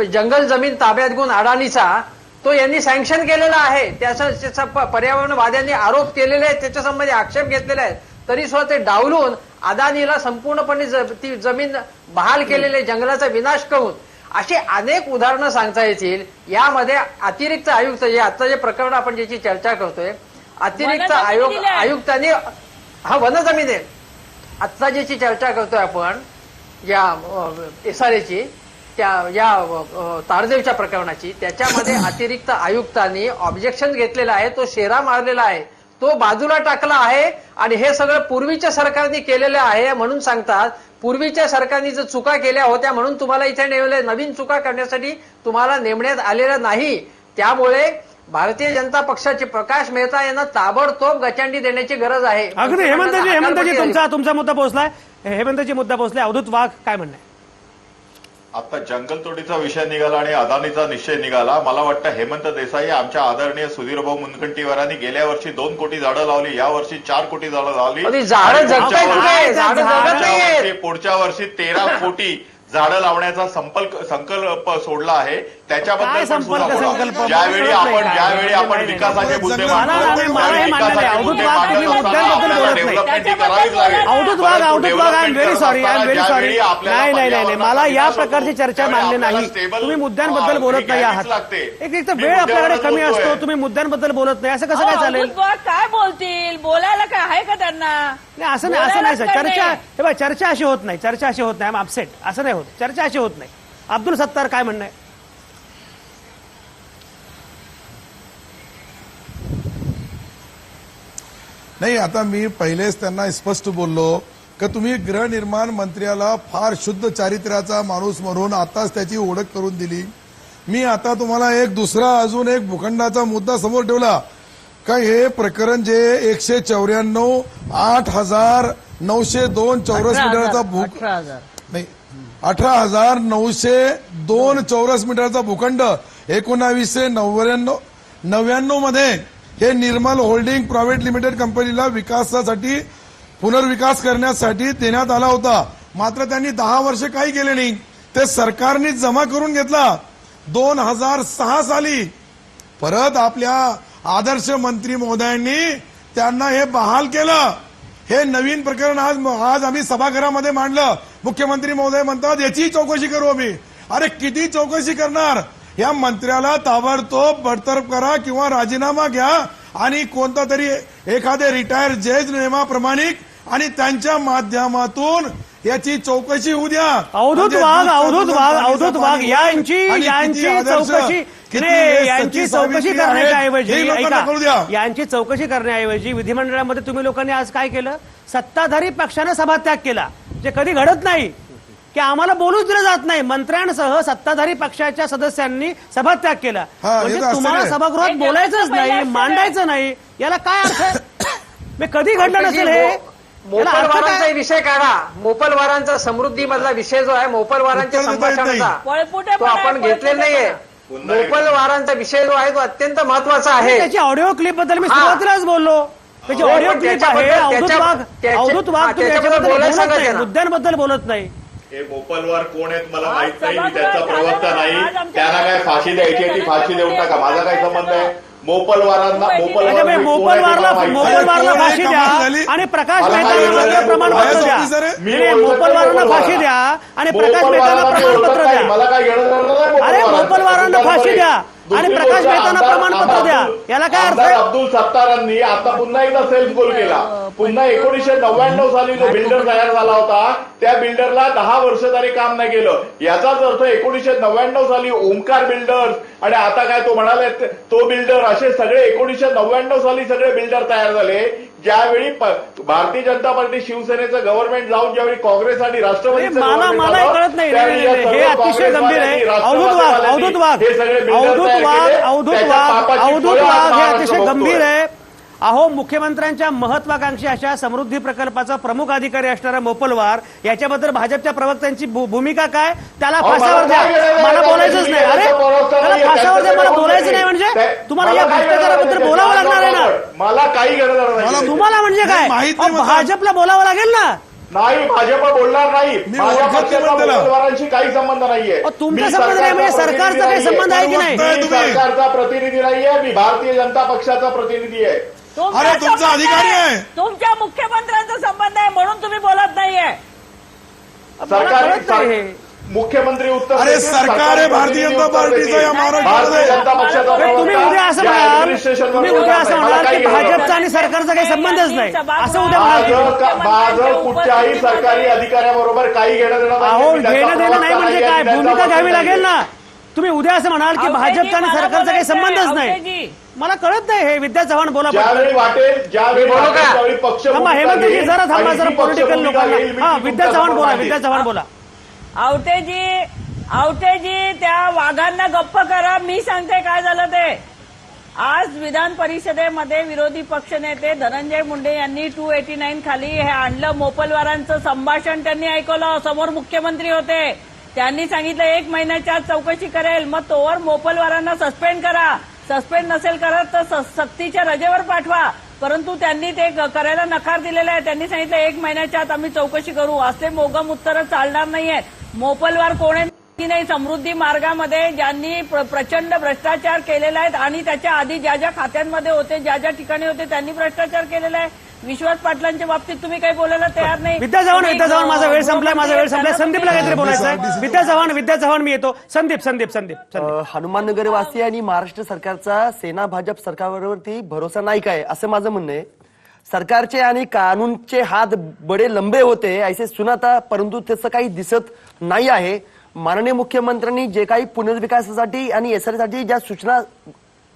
जंगल जमीन ताब्यात घेऊन अडाणीचा, तो यांनी सँक्शन केलेला आहे. त्याचा पर्यावरणवाद्यांनी आरोप केलेले आहेत, त्याच्या संबंधी आक्षेप घेतलेले आहेत. तरी सुद्धा ते डावलून अदानीला संपूर्णपणे ती जमीन बहाल केलेले, जंगलाचा विनाश करून अशी अनेक उदाहरणं सांगता येतील. यामध्ये अतिरिक्त आयुक्त जे आता जे प्रकरण आपण ज्याची चर्चा करतोय, अतिरिक्त आयुक्तांनी हा वनजमीन आहे. आता ज्याची चर्चा करतोय आपण या SRAची या तारदेवच्या प्रकरणाची, त्याच्यामध्ये अतिरिक्त आयुक्तांनी ऑब्जेक्शन घेतलेलं आहे, तो शेरा मारलेला आहे, तो बाजूला टाकला आहे. आणि हे सगळं पूर्वीच्या सरकारने केलेलं आहे म्हणून सांगतात. पूर्वीच्या सरकारने जर चुका केल्या होत्या म्हणून तुम्हाला इथे नेमले, नवीन चुका करण्यासाठी तुम्हाला नेमण्यात आलेलं नाही. त्यामुळे भारतीय जनता पक्षाचे प्रकाश मेहता यांना ताबडतोब गचांडी देण्याची गरज आहे. अगदी हेमंतजी तुमचा मुद्दा पोहोचलाय. हेमंतजी मुद्दा पोहोचलाय. अवधूत वाघ काय म्हणणं आहे? आता जंगलतोडीचा विषय निघाला आणि अदानीचा निश्चय निघाला. मला वाटतं हेमंत देसाई आमच्या आदरणीय सुधीरभाऊ मुनगंटीवारांनी गेल्या वर्षी 2 कोटी झाडं लावली, या वर्षी 4 कोटी झाडं लावली. झाडं जगताय कुठे? झाडं जगत नाहीये. पुढच्या वर्षी 13 कोटी झाडं लावण्याचा संकल्प सोडला आहे. त्याच्याबद्दल काय पण संपर्क सुद्धा बोला. संकल्प? ज्यावेळी मला कळत आपण नाही. ज्यावेळी आपण नाही, विकासाचे मुद्दे मला मांडतो, नाही, मला त्यावेळी हे मान्य नाही. विकासाचे अवधूत मुद्दे वाघ, मांडत तुम्ही असताना मुद्द्यांबद्दल आपल्याला बोलत नाही. डेव्हलपमेंट ही करावीच लागेल. अवधूत वाघ, परंतु Avdhoot Wagh, I am very development sorry, I am करत व्हेरी असताना सॉरी. ज्यावेळी आपल्याला नाही नाही नाही पर्यावरणाचा मला या विनाश होतो, प्रकारची चर्चा त्यावेळी मान्य आपल्याला नाही. stable, तुम्ही मुद्द्यांबद्दल बोलत नाही घ्यावीच आहात. लागते. एक तर मी वेळ आपल्याकडे मुद्द्यावरच कमी बोलतोय. असतो, तुम्ही मुद्द्यांबद्दल बोलत नाही, असं कसं काय चालेल? अवधूत वाघ काय बोलतील? बोलायला काय आहे का त्यांना? नाही असं नाही, असं नाही सर. बोलायलाच चर्चा काय हे बघा, चर्चा अशी होत नाही, चर्चा अशी होत नाही. I am upset. असं नाही होत, चर्चा अशी होत नाही. अब्दुल सत्तार काय म्हणणं आहे? नाही, आता मी पहिलेच त्यांना स्पष्ट बोललो की तुम्ही गृहनिर्माण मंत्र्याला फार शुद्ध चारित्र्याचा माणूस म्हणून आताच त्याची ओळख करून दिली. मी आता तुम्हाला एक दुसरा अजून एक भूखंडाचा मुद्दा समोर ठेवला का हे प्रकरण जे 194 8,902 चौरस मीटरचा भूक 18,000. नाही 18,902 चौरस मीटरचा भूखंड 1999 मध्ये हे निर्मल होल्डिंग प्रायव्हेट लिमिटेड कंपनीला विकासासाठी पुनर्विकास करण्यासाठी देण्यात आला होता. मात्र त्यांनी 10 वर्ष काही केले नाही. ते सरकारने जमा करून घेतला. 2006 साली परत आपल्या आदर्श मंत्री महोदयांनी त्यांना हे बहाल केलं. हे नवीन प्रकरण आज आम्ही सभागृहामध्ये मांडलं. मुख्यमंत्री महोदय म्हणतात याची चौकशी करू आम्ही. अरे किती चौकशी करणार? या मंत्र्याला ताबडतोब बडतर्फ करा किंवा राजीनामा घ्या आणि कोणता तरी एखादे रिटायर्ड जज नेमाप्रमाणिक आणि त्यांच्या माध्यमातून याची चौकशी होऊ द्या. अवधूत म्हणजे वाघ, दूध अवधूत पाजून वाघ, पाणीचं अवधूत वाघ पाणी यांची आणि यांची किती आदर्श, चौकशी किती नाही, यांची सती चौकशी सावित्री करण्याच्या आहेत, ऐवजी हे लोकांना ऐका, कळू द्या. यांची चौकशी करण्याऐवजी विधिमंडळामध्ये तुम्ही लोकांनी आज काय केलं? सत्ताधारी पक्षानं सभात्याग केला, जे कधी घडत नाही की आम्हाला बोलूच दिलं जात नाही. मंत्र्यांसह सत्ताधारी पक्षाच्या सदस्यांनी सभात्याग केला. हा, हे म्हणजे तर तुम्हाला आश्चर्य आहे. सभागृहात हे बोलायचंच जगातलं नाही, पहिलं आश्चर्य आहे. मांडायचं नाही, याला काय अर्थ आहे? मी कधी घडलं नसेल हे. याला अर्थ मोपलवारांचा काय? विषय काढा. मोपलवारांचा समृद्धी मधला विषय जो आहे मोपलवारांच्या उत्तर देता येत नाही. संभाषणाचा पळपुटे तो आपण घेतलेला नाहीये. मोपलवारांचा विषय जो आहे तो अत्यंत महत्वाचा आहे. त्याची ऑडिओ क्लिप बद्दल मी हा. सुरुवातीलाच बोललो. त्याची हो, ऑडिओ पण क्लिप आहे. त्याच्याबद्दल- अवधूत वाघ, त्याच्या- अवधूत वाघ हा, तुम्ही त्याच्याबद्दल याच्याबद्दल बोलायला बोलत सांगा नाही, त्यांना. मुद्द्यांबद्दल बोलत नाही. हे मोपलवार कोण आहेत मला आज माहित नाही. मी त्यांचा सभागृहात प्रवक्ता झालं नाही. ना, आज आमच्या त्यांना काय फाशी द्यायची आहे ती फाशी देऊन टाका. माझा काय संबंध आहे? मोपलवारांना त्याच्यामुळे मोपलवार मोपलवारला कोण फाशी आहे, द्या कमाल झाली? आणि प्रकाश मला मेहतांना काय मात्र कळलं? प्रमाणपत्र IAS द्या. ऑफिसर आहे? नाही, नाही, मोपलवारांना फाशी द्या आणि प्रकाश मेहतांना प्रमाणपत्र द्या. मला काय घेणं देणं नाही अरे मोपलवारांना फाशी द्या आणि दुसरी प्रकाश गोष्ट, मेहतांना आमदार- प्रमाणपत्र द्या. आमदार- याला काय अर्थ आमदार आहे? अब्दुल सत्तारांनी आता पुन्हा एकदा सेल्फ गोल केला. पुन्हा 1999 साली जो बिल्डर तयार झाला होता त्या बिल्डरला 10 वर्ष तरी काम नाही केलं. याचाच अर्थ 1999 साली ओमकार बिल्डर्स आणि आता काय तो म्हणाले तो बिल्डर असे सगळे 1999 साली सगळे बिल्डर तयार झाले. ज्यावेळी भारतीय जनता पार्टी शिवसेनेचं गव्हर्नमेंट जाऊन ज्यावेळी काँग्रेस आणि राष्ट्रवादीचं मला government मलाही झालं, कळत नाही. त्यावेळी नाही, या नाही, सर्व हे अतिशय गंभीर आहे. काँग्रेसवाल्यांनी, अवधूत वाघ, राष्ट्रवादीवाल्यांनी अवधूत वाघ, हे सगळे builder अवधूत तयार वाघ, केले. अवधूत त्याच्या वाघ, पापाची अवधूत फळं आज वाघ हे महाराष्ट्र अतिशय भोगतोय. गंभीर आहे. अहो मुख्यमंत्र्यांच्या महत्वाकांक्षी अशा समृद्धी प्रकल्पाचा प्रमुख अधिकारी असणारा मोपलवार याच्याबद्दल भाजपच्या प्रवक्त्यांची भूमिका काय? त्याला अहो, फासावर द्या. मला काय करायचं? मला बोलायचंच नाही. अरे त्याचा प्रवक्ता त्याला नाहीये. फासावर द्या, मला त्याचं बोलायचं कोण नाही म्हणजे नाही. तुम्हाला या मला काय भ्रष्टाचाराबद्दल करायचं? बोलावं लागणार आहे ना. मला काही घेणं देणं नाही. तुम्हाला म्हणजे काय? माहित अहो, नाही मला. भाजपला बोलावं लागेल ना. नाही भाजप बोलणार नाही. मी माझ्या ओळखत नाही पक्षाचा त्याला. मोपलवारांशी काही संबंध नाहीये. अहो, तुमचा मी संबंध नाही म्हणजे सरकारचा सरकारचा काही प्रतिनिधी संबंध आहे की नाही? नाहीये. मी तुम्ही. सरकारचा प्रतिनिधी नाहीये. मी भारतीय जनता पक्षाचा प्रतिनिधी आहे. तुमचा अरे, तुमचा संबंध अधिकारी आहे. तुमच्या मुख्यमंत्र्यांचा संबंध आहे म्हणून तुम्ही बोलत नाहीये. मला कळत नाही हे. मुख्यमंत्री उत्तर अरे, देतील, सरकार आहे सरकारी भारतीय प्रतिनिधी जनता उत्तर पार्टीचं देतील. या महाराष्ट्रामध्ये. भारतीय जनता पक्षाचा अरे, तुम्ही प्रवक्ता उद्या असं या म्हणाल administrationवर तुम्ही उद्या असं बोलणार म्हणाल नाही. की मला काही भाजपचा आणि सरकारचा काही संबंधच नाही असं उद्या म्हणाल. माझं कुठच्याही सरकारी अधिकाऱ्याबरोबर काही घेणं देणं नाही. अहो मी त्यांचा घेणं देणं नाही प्रवक्ता म्हणजे नाहीये, काय? मी त्यांचा भूमिका घ्यावी वकील लागेल नाहीये. ना. तुम्ही उद्या असं म्हणाल की आवटेजी, भाजपचा आणि मला सरकारचा काही बोलायचंय, संबंधच नाही. आवटेजी. मला कळत नाही हे. विद्या चव्हाण बोला पटकन. ज्यावेळी वाटेल ज्यावेळी बोलू वाटेल का? त्यावेळी पक्ष थांबा भूमिका हेमंतजी घेईल जरा थांबा आणि जरा ही पक्ष पॉलिटिकल भूमिका घेईल. मी लोकांना हा ती विद्या तुमच्या चव्हाण समोर बोला मांडेल. विद्या चव्हाण बोला. आवटेजी त्या वाघांना गप्प करा. मी सांगते काय झालं ते. आज विधान परिषदेमध्ये विरोधी पक्षनेते धनंजय मुंडे यांनी 289 खाली हे आणलं. मोपलवारांचं संभाषण त्यांनी ऐकलं. समोर मुख्यमंत्री होते. त्यांनी सांगितलं 1 महिन्याच्या आत चौकशी करेल. मग तोवर मोपलवारांना सस्पेंड करा. सस्पेंड नसेल करत तर सक्तीच्या रजेवर पाठवा. परंतु त्यांनी ते करायला नकार दिलेला आहे. त्यांनी सांगितलं 1 महिन्याच्या आत आम्ही चौकशी करू. असे मोगम उत्तरं चालणार नाहीयेत. मोपलवार कोण आहे की नाही समृद्धी मार्गामध्ये ज्यांनी प्रचंड भ्रष्टाचार केलेला आहे आणि त्याच्या आधी ज्या ज्या खात्यांमध्ये होते, ज्या ज्या ठिकाणी होते, त्यांनी भ्रष्टाचार केलेला आहे. विश्वास पाटलांच्या बाबतीत तुम्ही काही बोलायला तयार नाही. विद्या चव्हाण माझा वेळ संपलाय. संदीपला काहीतरी बोलायचं आहे. विद्या चव्हाण मी येतो. संदीप. हनुमाननगरवासी आणि महाराष्ट्र सरकारचा सेना भाजप सरकारवरती भरोसा नाही काय असं माझं म्हणणं आहे. सरकारचे आणि कानूनचे हात बडे लंबे होते ऐसे सुनाता, परंतु त्याचं काही दिसत नाही आहे. माननीय मुख्यमंत्र्यांनी जे काही पुनर्विकासासाठी आणि एसआरसाठी ज्या सूचना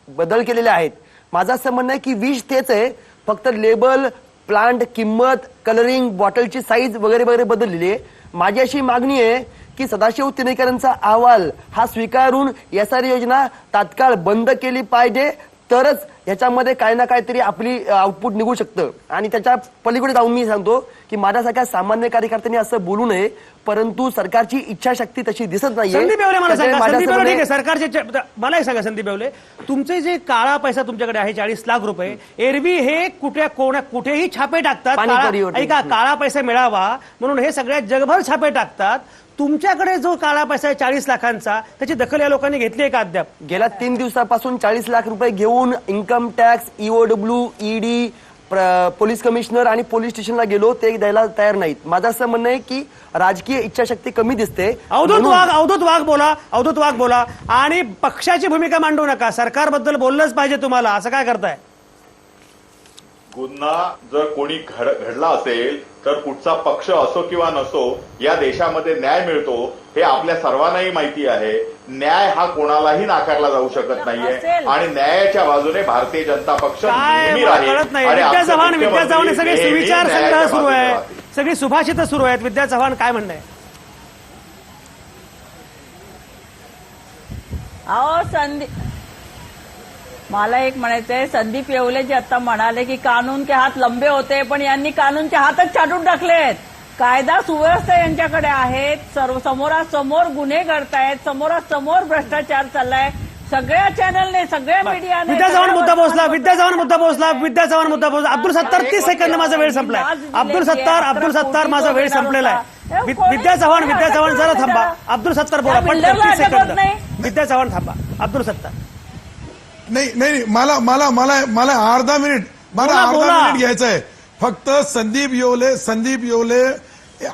बदल केलेल्या आहेत, माझं असं म्हणणं आहे की विष तेच आहे, फक्त लेबल, प्लांट, किंमत, कलरिंग, बॉटलची साईज वगैरे वगैरे बदललेली आहे. माझी अशी मागणी आहे की सदाशिव तिनेकरांचा अहवाल हा स्वीकारून एसआर योजना तात्काळ बंद केली पाहिजे, तरच याच्यामध्ये काही ना काहीतरी आपली आउटपुट निघू शकतं. आणि त्याच्या पलीकडे जाऊन मी सांगतो की माझ्यासारख्या सामान्य कार्यकर्त्यांनी असं बोलू नये, परंतु सरकारची इच्छाशक्ती तशी दिसत नाहीये. संदीप येवले मला सांगा. त्याच्यामुळे संदीप येवले माझ्या ठीक आहे, सरकारचे मला एक सांगा संदीप येवले, तुमचे जे काळा पैसा तुमच्याकडे आहे 40 लाख रुपये, एरवी हे कुठेही छापे टाकतात. पाणीपुरीवरती. ऐका, काळा पैसा मिळावा म्हणून हे सगळ्या जगभर छापे टाकतात. तुमच्याकडे जो काळा पैसा आहे 40 लाखांचा, त्याची दखल या लोकांनी घेतली आहे का अद्याप? गेल्या 3 दिवसापासून 40 लाख रुपये घेऊन income tax, EOW, ED, police commissioner आणि पोलीस स्टेशनला गेलो, ते द्यायला तयार नाहीत. माझं असं म्हणणं आहे की राजकीय इच्छाशक्ती कमी दिसते. अवधूत वाघ बोला आणि पक्षाची भूमिका मांडू नका. सरकारबद्दल बोललंच पाहिजे तुम्हाला. असं काय करताय? गुन्हा जर कोणी घडला असेल तर कुठचा पक्ष असो किंवा नसो, या देशामध्ये न्याय मिळतो हे आपल्या सर्वांनाही माहिती आहे. न्याय हा कोणालाही नाकारला जाऊ शकत नाहीये आणि न्यायाच्या बाजूने भारतीय जनता पक्ष नेहमी राहील. कळत नाही. आणि विद्या आमचे चव्हाण मुख्यमंत्री सगळे नेहमी सुविचार संग्रह न्यायाच्या सुरू बाजूने आहे, राहतील. सगळी सुभाषित सुरू आहेत. विद्या चव्हाण काय म्हणणं आहे? मला एक म्हणायचंय, संदीप येवले जे आता म्हणाले की कानून के हात लंबे होते, पण यांनी कानूनचे हातच छाटून टाकलेत. कायदा सुव्यवस्था यांच्याकडे आहेत, समोरासमोर गुन्हे घडतायत, समोरासमोर भ्रष्टाचार चाललाय. सगळ्या चॅनलने, सगळ्या मीडियाने. विद्या चव्हाण मुद्दा पोहोचला. अब्दुल सत्तार 30 सेकंद माझा वेळ संपलाय. अब्दुल सत्तार माझा वेळ संपलेला आहे. विद्या चव्हाण जरा थांबा. अब्दुल सत्तार बोला पण 30 सेकंद. विद्या चव्हाण थांबा. अब्दुल सत्तार नाही मला अर्धा मिनिट घ्यायचं आहे. फक्त संदीप येवले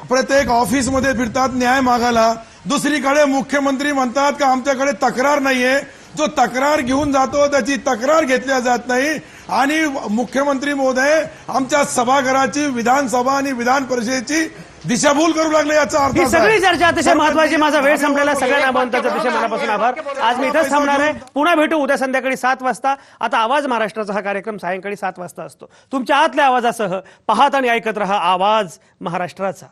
प्रत्येक ऑफिसमध्ये फिरतात न्याय मागायला. दुसरीकडे मुख्यमंत्री म्हणतात का आमच्याकडे तक्रार नाहीये. जो तक्रार घेऊन जातो त्याची तक्रार घेतल्या जात नाही. आणि मुख्यमंत्री महोदय आमच्या सभागृहाची, विधानसभा आणि विधान परिषदेची दिशाभूल करू लागले. याचा अर्थ ही सगळी चर्चा अतिशय महत्वाची. माझा वेळ संपलेला. सगळ्यांना आमंत्रण अतिशय मनापासून आभार. आज मी इथंच थांबणार आहे. पुन्हा भेटू उद्या संध्याकाळी 7 वाजता. आता आवाज महाराष्ट्राचा हा कार्यक्रम सायंकाळी 7 वाजता असतो. तुमच्या आतल्या आवाजासह पाहत आणि ऐकत रहा आवाज महाराष्ट्राचा.